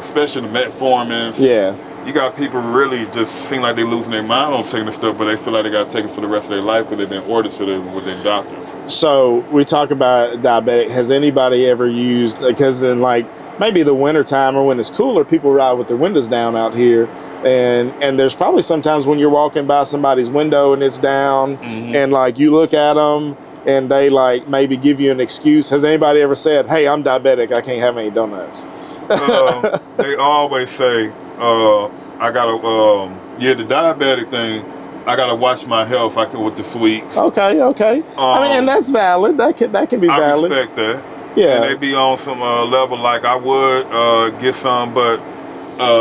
especially the metformins. Yeah. You got people really just seem like they're losing their mind on taking the stuff, but they feel like they got to take it for the rest of their life because they've been ordered to them with their doctors. So we talk about diabetic. Has anybody ever used, because in like maybe the wintertime or when it's cooler, people ride with their windows down out here. And there's probably sometimes when you're walking by somebody's window and it's down and like you look at them and they like maybe give you an excuse. Has anybody ever said, hey, I'm diabetic, I can't have any donuts? They always say, I gotta, the diabetic thing, I gotta watch my health with the sweets. Okay. I mean, and that's valid. That can be valid. I respect that. Yeah. And they be on some level like I would get some, but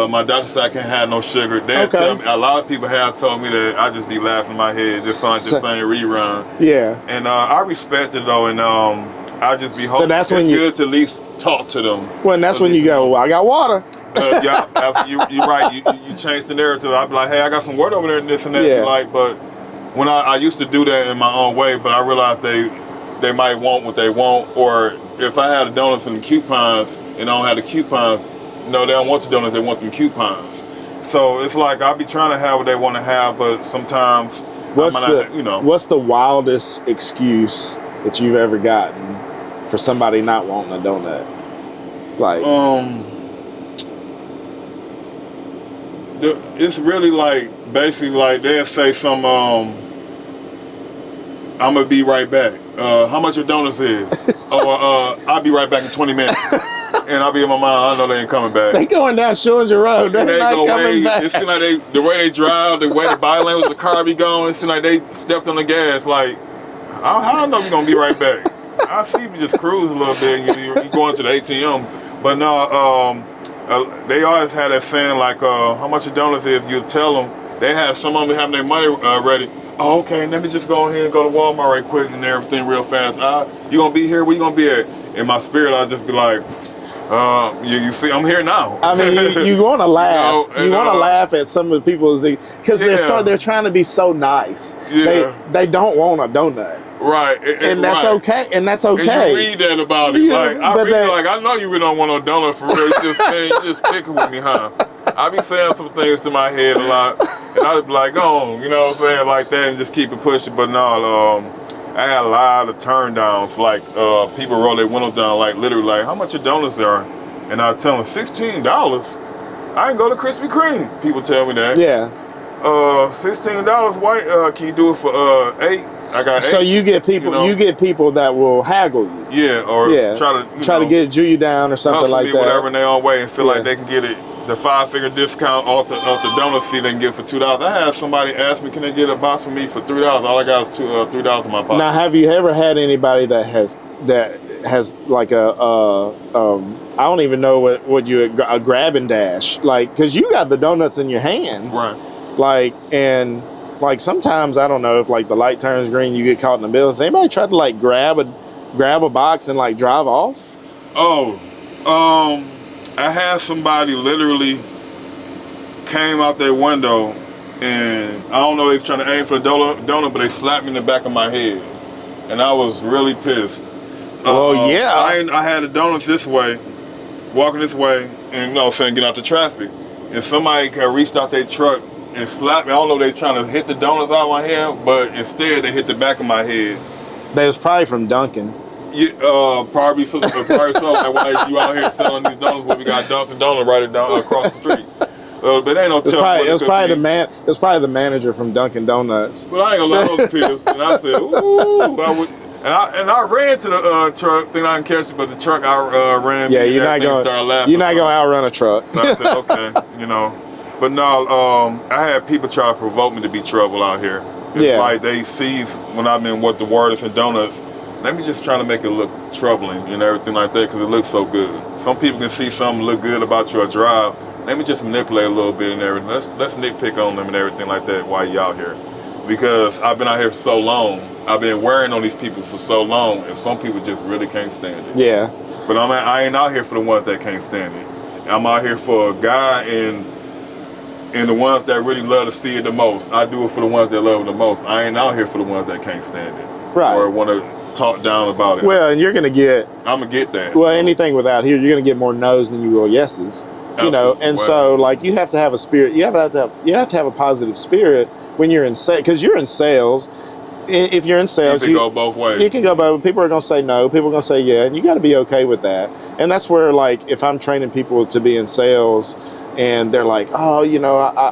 my doctor said I can't have no sugar. Tell me, a lot of people have told me that I just be laughing in my head, just like the same rerun. Yeah. And I respect it though, and I just be hoping. So that's when good to at least talk to them. Well, and that's when you go, well, I got water. You're right. You change the narrative. I'd be like, hey, I got some word over there and this and that. Yeah. Like, but when I used to do that in my own way, but I realized they might want what they want, or if I had the donuts and the coupons and I don't have the coupons, no, they don't want the donuts, they want them coupons. So it's like I'll be trying to have what they want to have, but sometimes what's the wildest excuse that you've ever gotten for somebody not wanting a donut? Like it's really like basically like they'll say some I'm gonna be right back. How much your donuts is? I'll be right back in 20 minutes. And I'll be in my mind, I know they ain't coming back. They going down Schillinger Road, they're not coming back. It seems like the way they drive, the way the bylane with the car be going, it seems like they stepped on the gas. Like, I know you're gonna be right back. I see you just cruise a little bit and you going to the ATM. But no, they always had that saying like, how much your donuts is, you tell them. They have some of them having their money ready. Oh, okay, let me just go ahead and go to Walmart right quick and everything real fast. You gonna be here? Where you gonna be at? In my spirit, I'll just be like, You see, I'm here now. I mean, you want to laugh. You You want to know, laugh at some of the people because they're trying to be so nice. Yeah. They don't want a donut. Right, And that's right. okay. And that's okay. And you read that about it. Yeah, like I but read that- like I know you really don't want no donut for real. You just saying, you just picking with me, huh? I be saying some things to my head a lot, and I be like, oh, you know what I'm saying, like that, and just keep it pushing. But no, I had a lot of turn downs. Like people roll their window down, like literally, like how much your donuts are, and I tell them $16. I can go to Krispy Kreme. People tell me that. Yeah. $16 white. Can you do it for $8? I got 8. So you get people. You get people that will haggle you. Yeah, or try to get Jew you down or something like that. Whatever in their own way, and feel like they can get it the 5-figure discount off the donut fee they can get for $2. I had somebody ask me, can they get a box for me for $3? All I got is $3 in my pocket. Now, have you ever had anybody that has like I don't even know what a grab and dash, like, because you got the donuts in your hands, right? Like sometimes I don't know if like the light turns green, you get caught in the middle. Has anybody tried to like grab a box and like drive off? Oh, I had somebody literally came out their window, and I don't know, they was trying to aim for the donut, but they slapped me in the back of my head, and I was really pissed. Yeah. I had the donuts this way, walking this way, and getting out the traffic, and somebody reached out their truck and slapped me. I don't know if they trying to hit the donuts out of my head, but instead they hit the back of my head. They was probably from Dunkin'. Yeah, probably so. Like, why you out here selling these donuts when we got Dunkin' Donut right down across the street? But ain't no. It was probably the manager from Dunkin' Donuts. But I ain't gonna lie, I was pissed, and I said, "Ooh!" I ran to the truck, thinking I can catch it, but the truck I ran. Yeah, you're not gonna outrun a truck. So I said, "Okay, But no, I had people try to provoke me to be trouble out here. It's like they see when I'm in what the word is in donuts. Let me just try to make it look troubling and everything like that because it looks so good. Some people can see something look good about your drive. Let me just manipulate a little bit and everything. Let's nitpick on them and everything like that while you out here. Because I've been out here for so long. I've been wearing on these people for so long, and some people just really can't stand it. Yeah. But I ain't out here for the ones that can't stand it. I'm out here for a guy and the ones that really love to see it the most. I do it for the ones that love it the most. I ain't out here for the ones that can't stand it. Right. Or want to talk down about it. Well, and you're gonna get. I'm gonna get that. Well, anything without here, you're gonna get more no's than you will yeses. So like you have to have a spirit. You have to have a positive spirit when you're in sales, because you're in sales. If you're in sales, you can go both ways. You can go both. People are gonna say no. People are gonna say yeah, and you got to be okay with that. And that's where, like, if I'm training people to be in sales, and they're like, oh,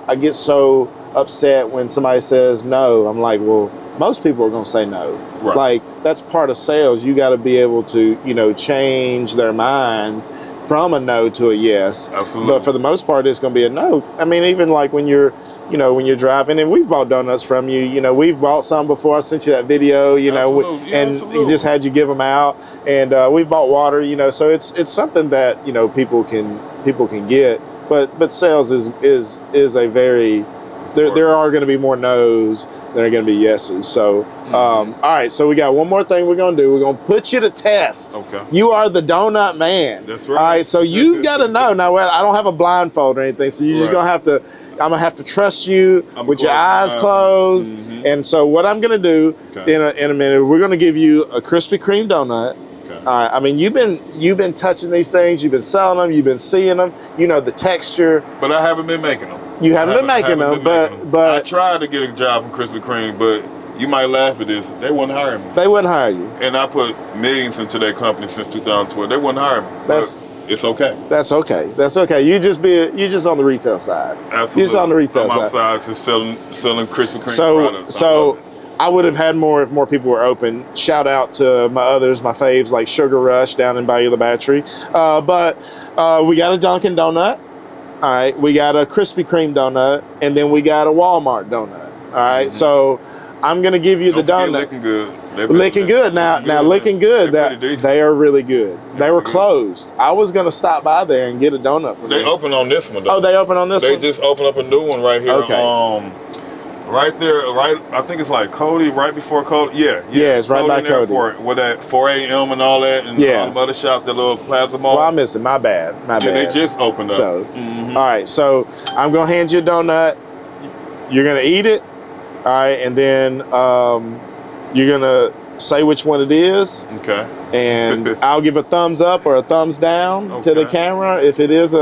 I get so upset when somebody says no. I'm like, well, most people are gonna say no. Right. Like, that's part of sales. You got to be able to, change their mind from a no to a yes. Absolutely. But for the most part, it's going to be a no. I mean, even like when you're driving, and we've bought donuts from you. We've bought some before. I sent you that video. We just had you give them out, and we've bought water. So it's something that people can get. But sales is a very there are going to be more no's than are going to be yeses. So, all right. So we got one more thing we're going to do. We're going to put you to test. Okay. You are the donut man. That's right. All right. So you've got to know. Now, I don't have a blindfold or anything. So you're just going to have to. I'm gonna have to trust you with your eyes closed. Mm-hmm. And so what I'm gonna do in a minute, we're gonna give you a Krispy Kreme donut. Okay. All right. I mean, you've been touching these things. You've been selling them. You've been seeing them. You know the texture. But I haven't been making them. You haven't been making them, but I tried to get a job from Krispy Kreme, but you might laugh at this. They wouldn't hire me. They wouldn't hire you. And I put millions into their company since 2012. They wouldn't hire me. It's okay. That's okay. That's okay. You just on the retail side. Absolutely. You're just on the retail side. I'm outside just selling Krispy Kreme products. So I would have had more if more people were open. Shout out to my faves like Sugar Rush down in Bayou La Battery. But we got a Dunkin' Donut. All right. We got a Krispy Kreme donut, and then we got a Walmart donut. All right. Mm-hmm. So I'm gonna give you the donut. Looking good. Licking good. Now licking good. They are really good. They were closed. I was gonna stop by there and get a donut. They open on this one though. Oh, they open on this one? They just opened up a new one right here. Okay. Right there, right. I think it's like Cody, right before Cody. Yeah. Yeah, it's right by and Cody. Airport, with that 4 a.m. and all that, and all the other shops, the little Plaza Mall. Well, I missed it. My bad. My bad. They just opened up. So, all right. So I'm gonna hand you a donut. You're gonna eat it. All right, and then you're gonna say which one it is. Okay. And I'll give a thumbs up or a thumbs down to the camera if it is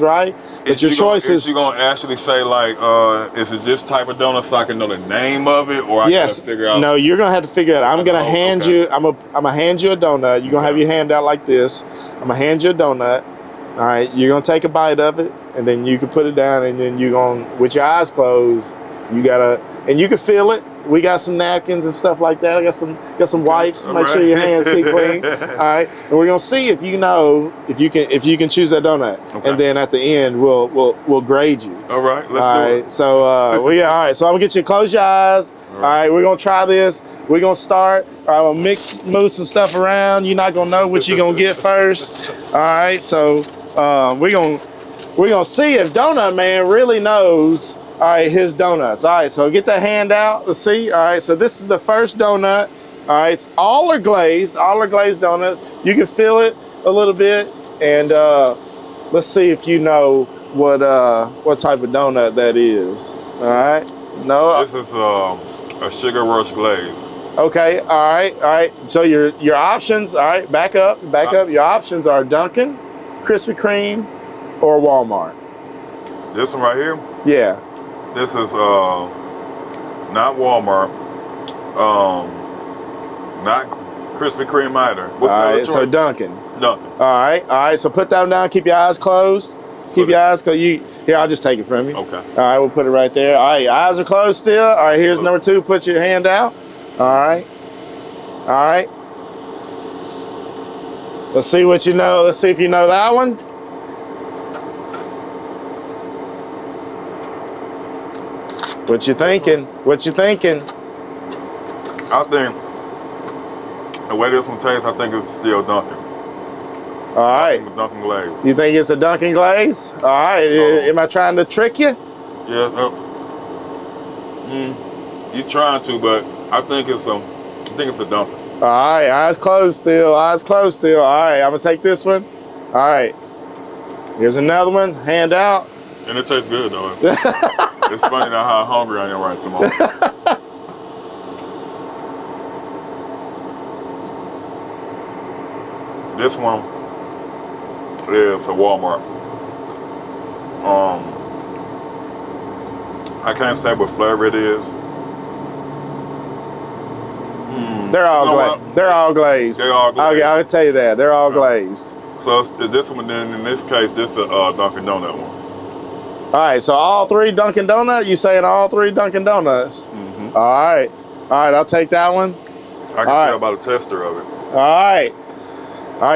right. But your choice is. You gonna actually say like, is it this type of donut so I can know the name of it, or I gotta figure out? No, you're gonna have to figure it out. I'm gonna hand you. I'm gonna hand you a donut. You're gonna have your hand out like this. I'm gonna hand you a donut. All right. You're gonna take a bite of it, and then you can put it down, and then you're gonna, with your eyes closed, you gotta, and you can feel it. We got some napkins and stuff like that. I got some wipes. Make sure your hands keep clean. All right, and we're gonna see if you know if you can choose that donut, and then at the end we'll grade you. All right, let's do it. So all right. So I'm gonna get you to close your eyes. All right, we're gonna try this. We're gonna start. All right, we'll move some stuff around. You're not gonna know what you're gonna get first. All right, so we're gonna see if Donut Man really knows. All right, his donuts. All right, so get that hand out. Let's see. All right, so this is the first donut. All right, it's all are glazed donuts. You can feel it a little bit, and let's see if you know what type of donut that is. All right, no. This is a sugar rush glaze. Okay, all right. So your options. All right, back up. Your options are Dunkin', Krispy Kreme, or Walmart. This one right here. Yeah. This is not Walmart, not Krispy Kreme either. What's the other choice? So Dunkin'. Dunkin'. All right. So put that one down. Keep your eyes closed. Keep your eyes closed. Here, I'll just take it from you. Okay. All right, we'll put it right there. All right, your eyes are closed still. All right, here's number 2. Put your hand out. All right. Let's see what you know. Let's see if you know that one. What you thinking? I think the way this one tastes, I think it's still Dunkin'. All right. It's Dunkin' glaze. You think it's a Dunkin' glaze? All right. Am I trying to trick you? Yeah. You trying to, but I think it's a Dunkin'. All right. Eyes closed still. All right. I'm gonna take this one. All right. Here's another one. Hand out. And it tastes good though. It's funny now how hungry I am right at the moment. This one is a Walmart. I can't say what flavor it is. They're all glazed. I'll tell you that. They're all glazed. So is this one, then in this case, this is a Dunkin' Donut one. All right, so all 3 Dunkin' Donuts? You saying all 3 Dunkin' Donuts? Mm-hmm. All right, I'll take that one. I can tell by the texture of it. All right,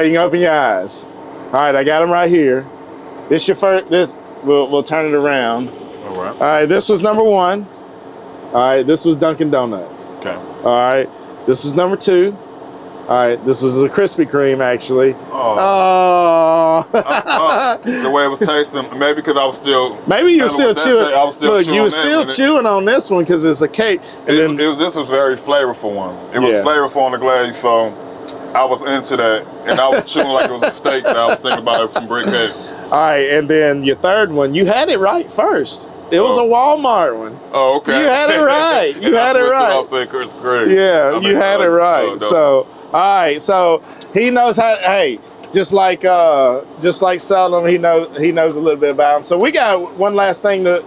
you can open your eyes. All right, I got them right here. This your first, we'll turn it around. All right. All right, this was number 1. All right, this was Dunkin' Donuts. Okay. All right, this was number 2. All right, this was a Krispy Kreme, actually. Oh. The way it was tasting, maybe because I was still. Maybe you were still chewing. I was still Look, chewing you were still chewing on this one because it's a cake. And this was very flavorful one. It was flavorful on the glaze, so I was into that, and I was chewing like it was a steak that I was thinking about from briquettes. All right, and then your third one, you had it right first. It was a Walmart one. Oh, okay. You had it right. You had it right. I'll say Chris Gray. Yeah, you had it right. So, all right. So he knows how. Hey, just like Seldom, he knows a little bit about him. So we got one last thing to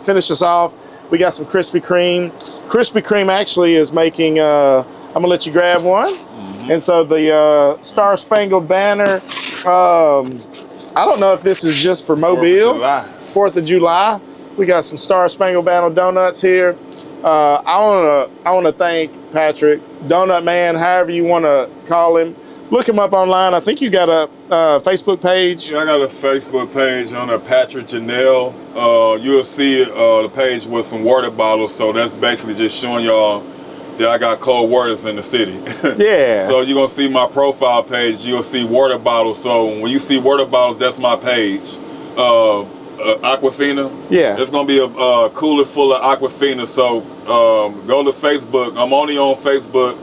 finish us off. We got some Krispy Kreme. Krispy Kreme actually is making. I'm gonna let you grab one. Mm-hmm. And so the Star Spangled Banner. I don't know if this is just for Mobile. 4th of July. We got some Star Spangled Banner donuts here. I wanna thank Patrick, Donut Man, however you wanna call him. Look him up online. I think you got a Facebook page. Yeah, I got a Facebook page on Patrick Janelle. You'll see the page with some water bottles. So that's basically just showing y'all that I got cold waters in the city. Yeah. So you're gonna see my profile page. You'll see water bottles. So when you see water bottles, that's my page. Aquafina. Yeah. There's gonna be a cooler full of Aquafina. So go to Facebook. I'm only on Facebook.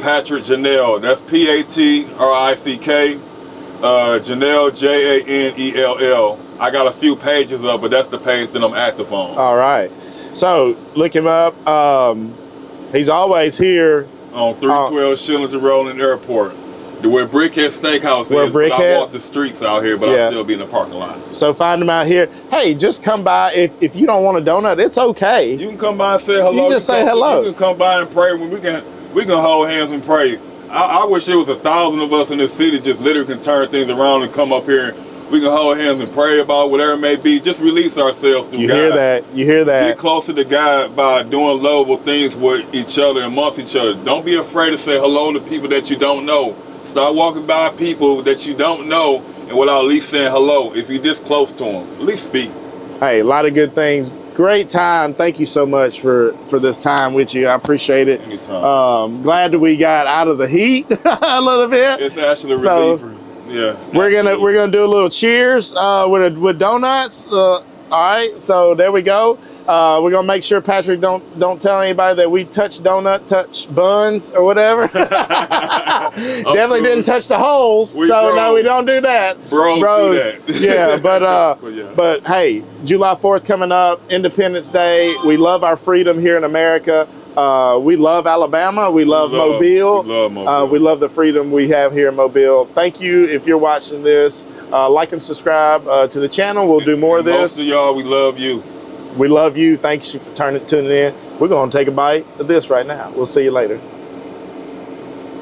Patrick Janelle. That's Patrick. Janelle, Janell. I got a few pages up, but that's the page that I'm active on. All right. So look him up. He's always here On 312 Schillinger Road and Airport. Where Brickhead Steakhouse Where is. But I Brickhead? walk the streets out here, but I'll still be in the parking lot. So find him out here. Hey, just come by. If you don't want a donut, it's okay. You can come by and say hello. You just say hello. You can come by and pray. We can hold hands and pray. I wish there was 1,000 of us in this city just literally can turn things around and come up here. We can hold hands and pray about whatever it may be. Just release ourselves through God. You hear that? You hear that? Get closer to God by doing lovable things with each other and amongst each other. Don't be afraid to say hello to people that you don't know. Start walking by people that you don't know and without at least saying hello. If you're this close to them, at least speak. Hey, a lot of good things. Great time. Thank you so much for this time with you. I appreciate it. Anytime. Glad that we got out of the heat a little bit. It's actually a reliever. Yeah. We're gonna do a little cheers with donuts. All right. So there we go. We're gonna make sure Patrick don't tell anybody that we touch buns or whatever. Definitely didn't touch the holes. No, we don't do that. Bros. Do that. Yeah, but hey, July 4th coming up, Independence Day. We love our freedom here in America. We love Alabama. We love Mobile. We love Mobile. We love the freedom we have here in Mobile. Thank you if you're watching this. Like and subscribe to the channel. We'll do more of this. Most of y'all, we love you. We love you. Thanks for tuning in. We're going to take a bite of this right now. We'll see you later.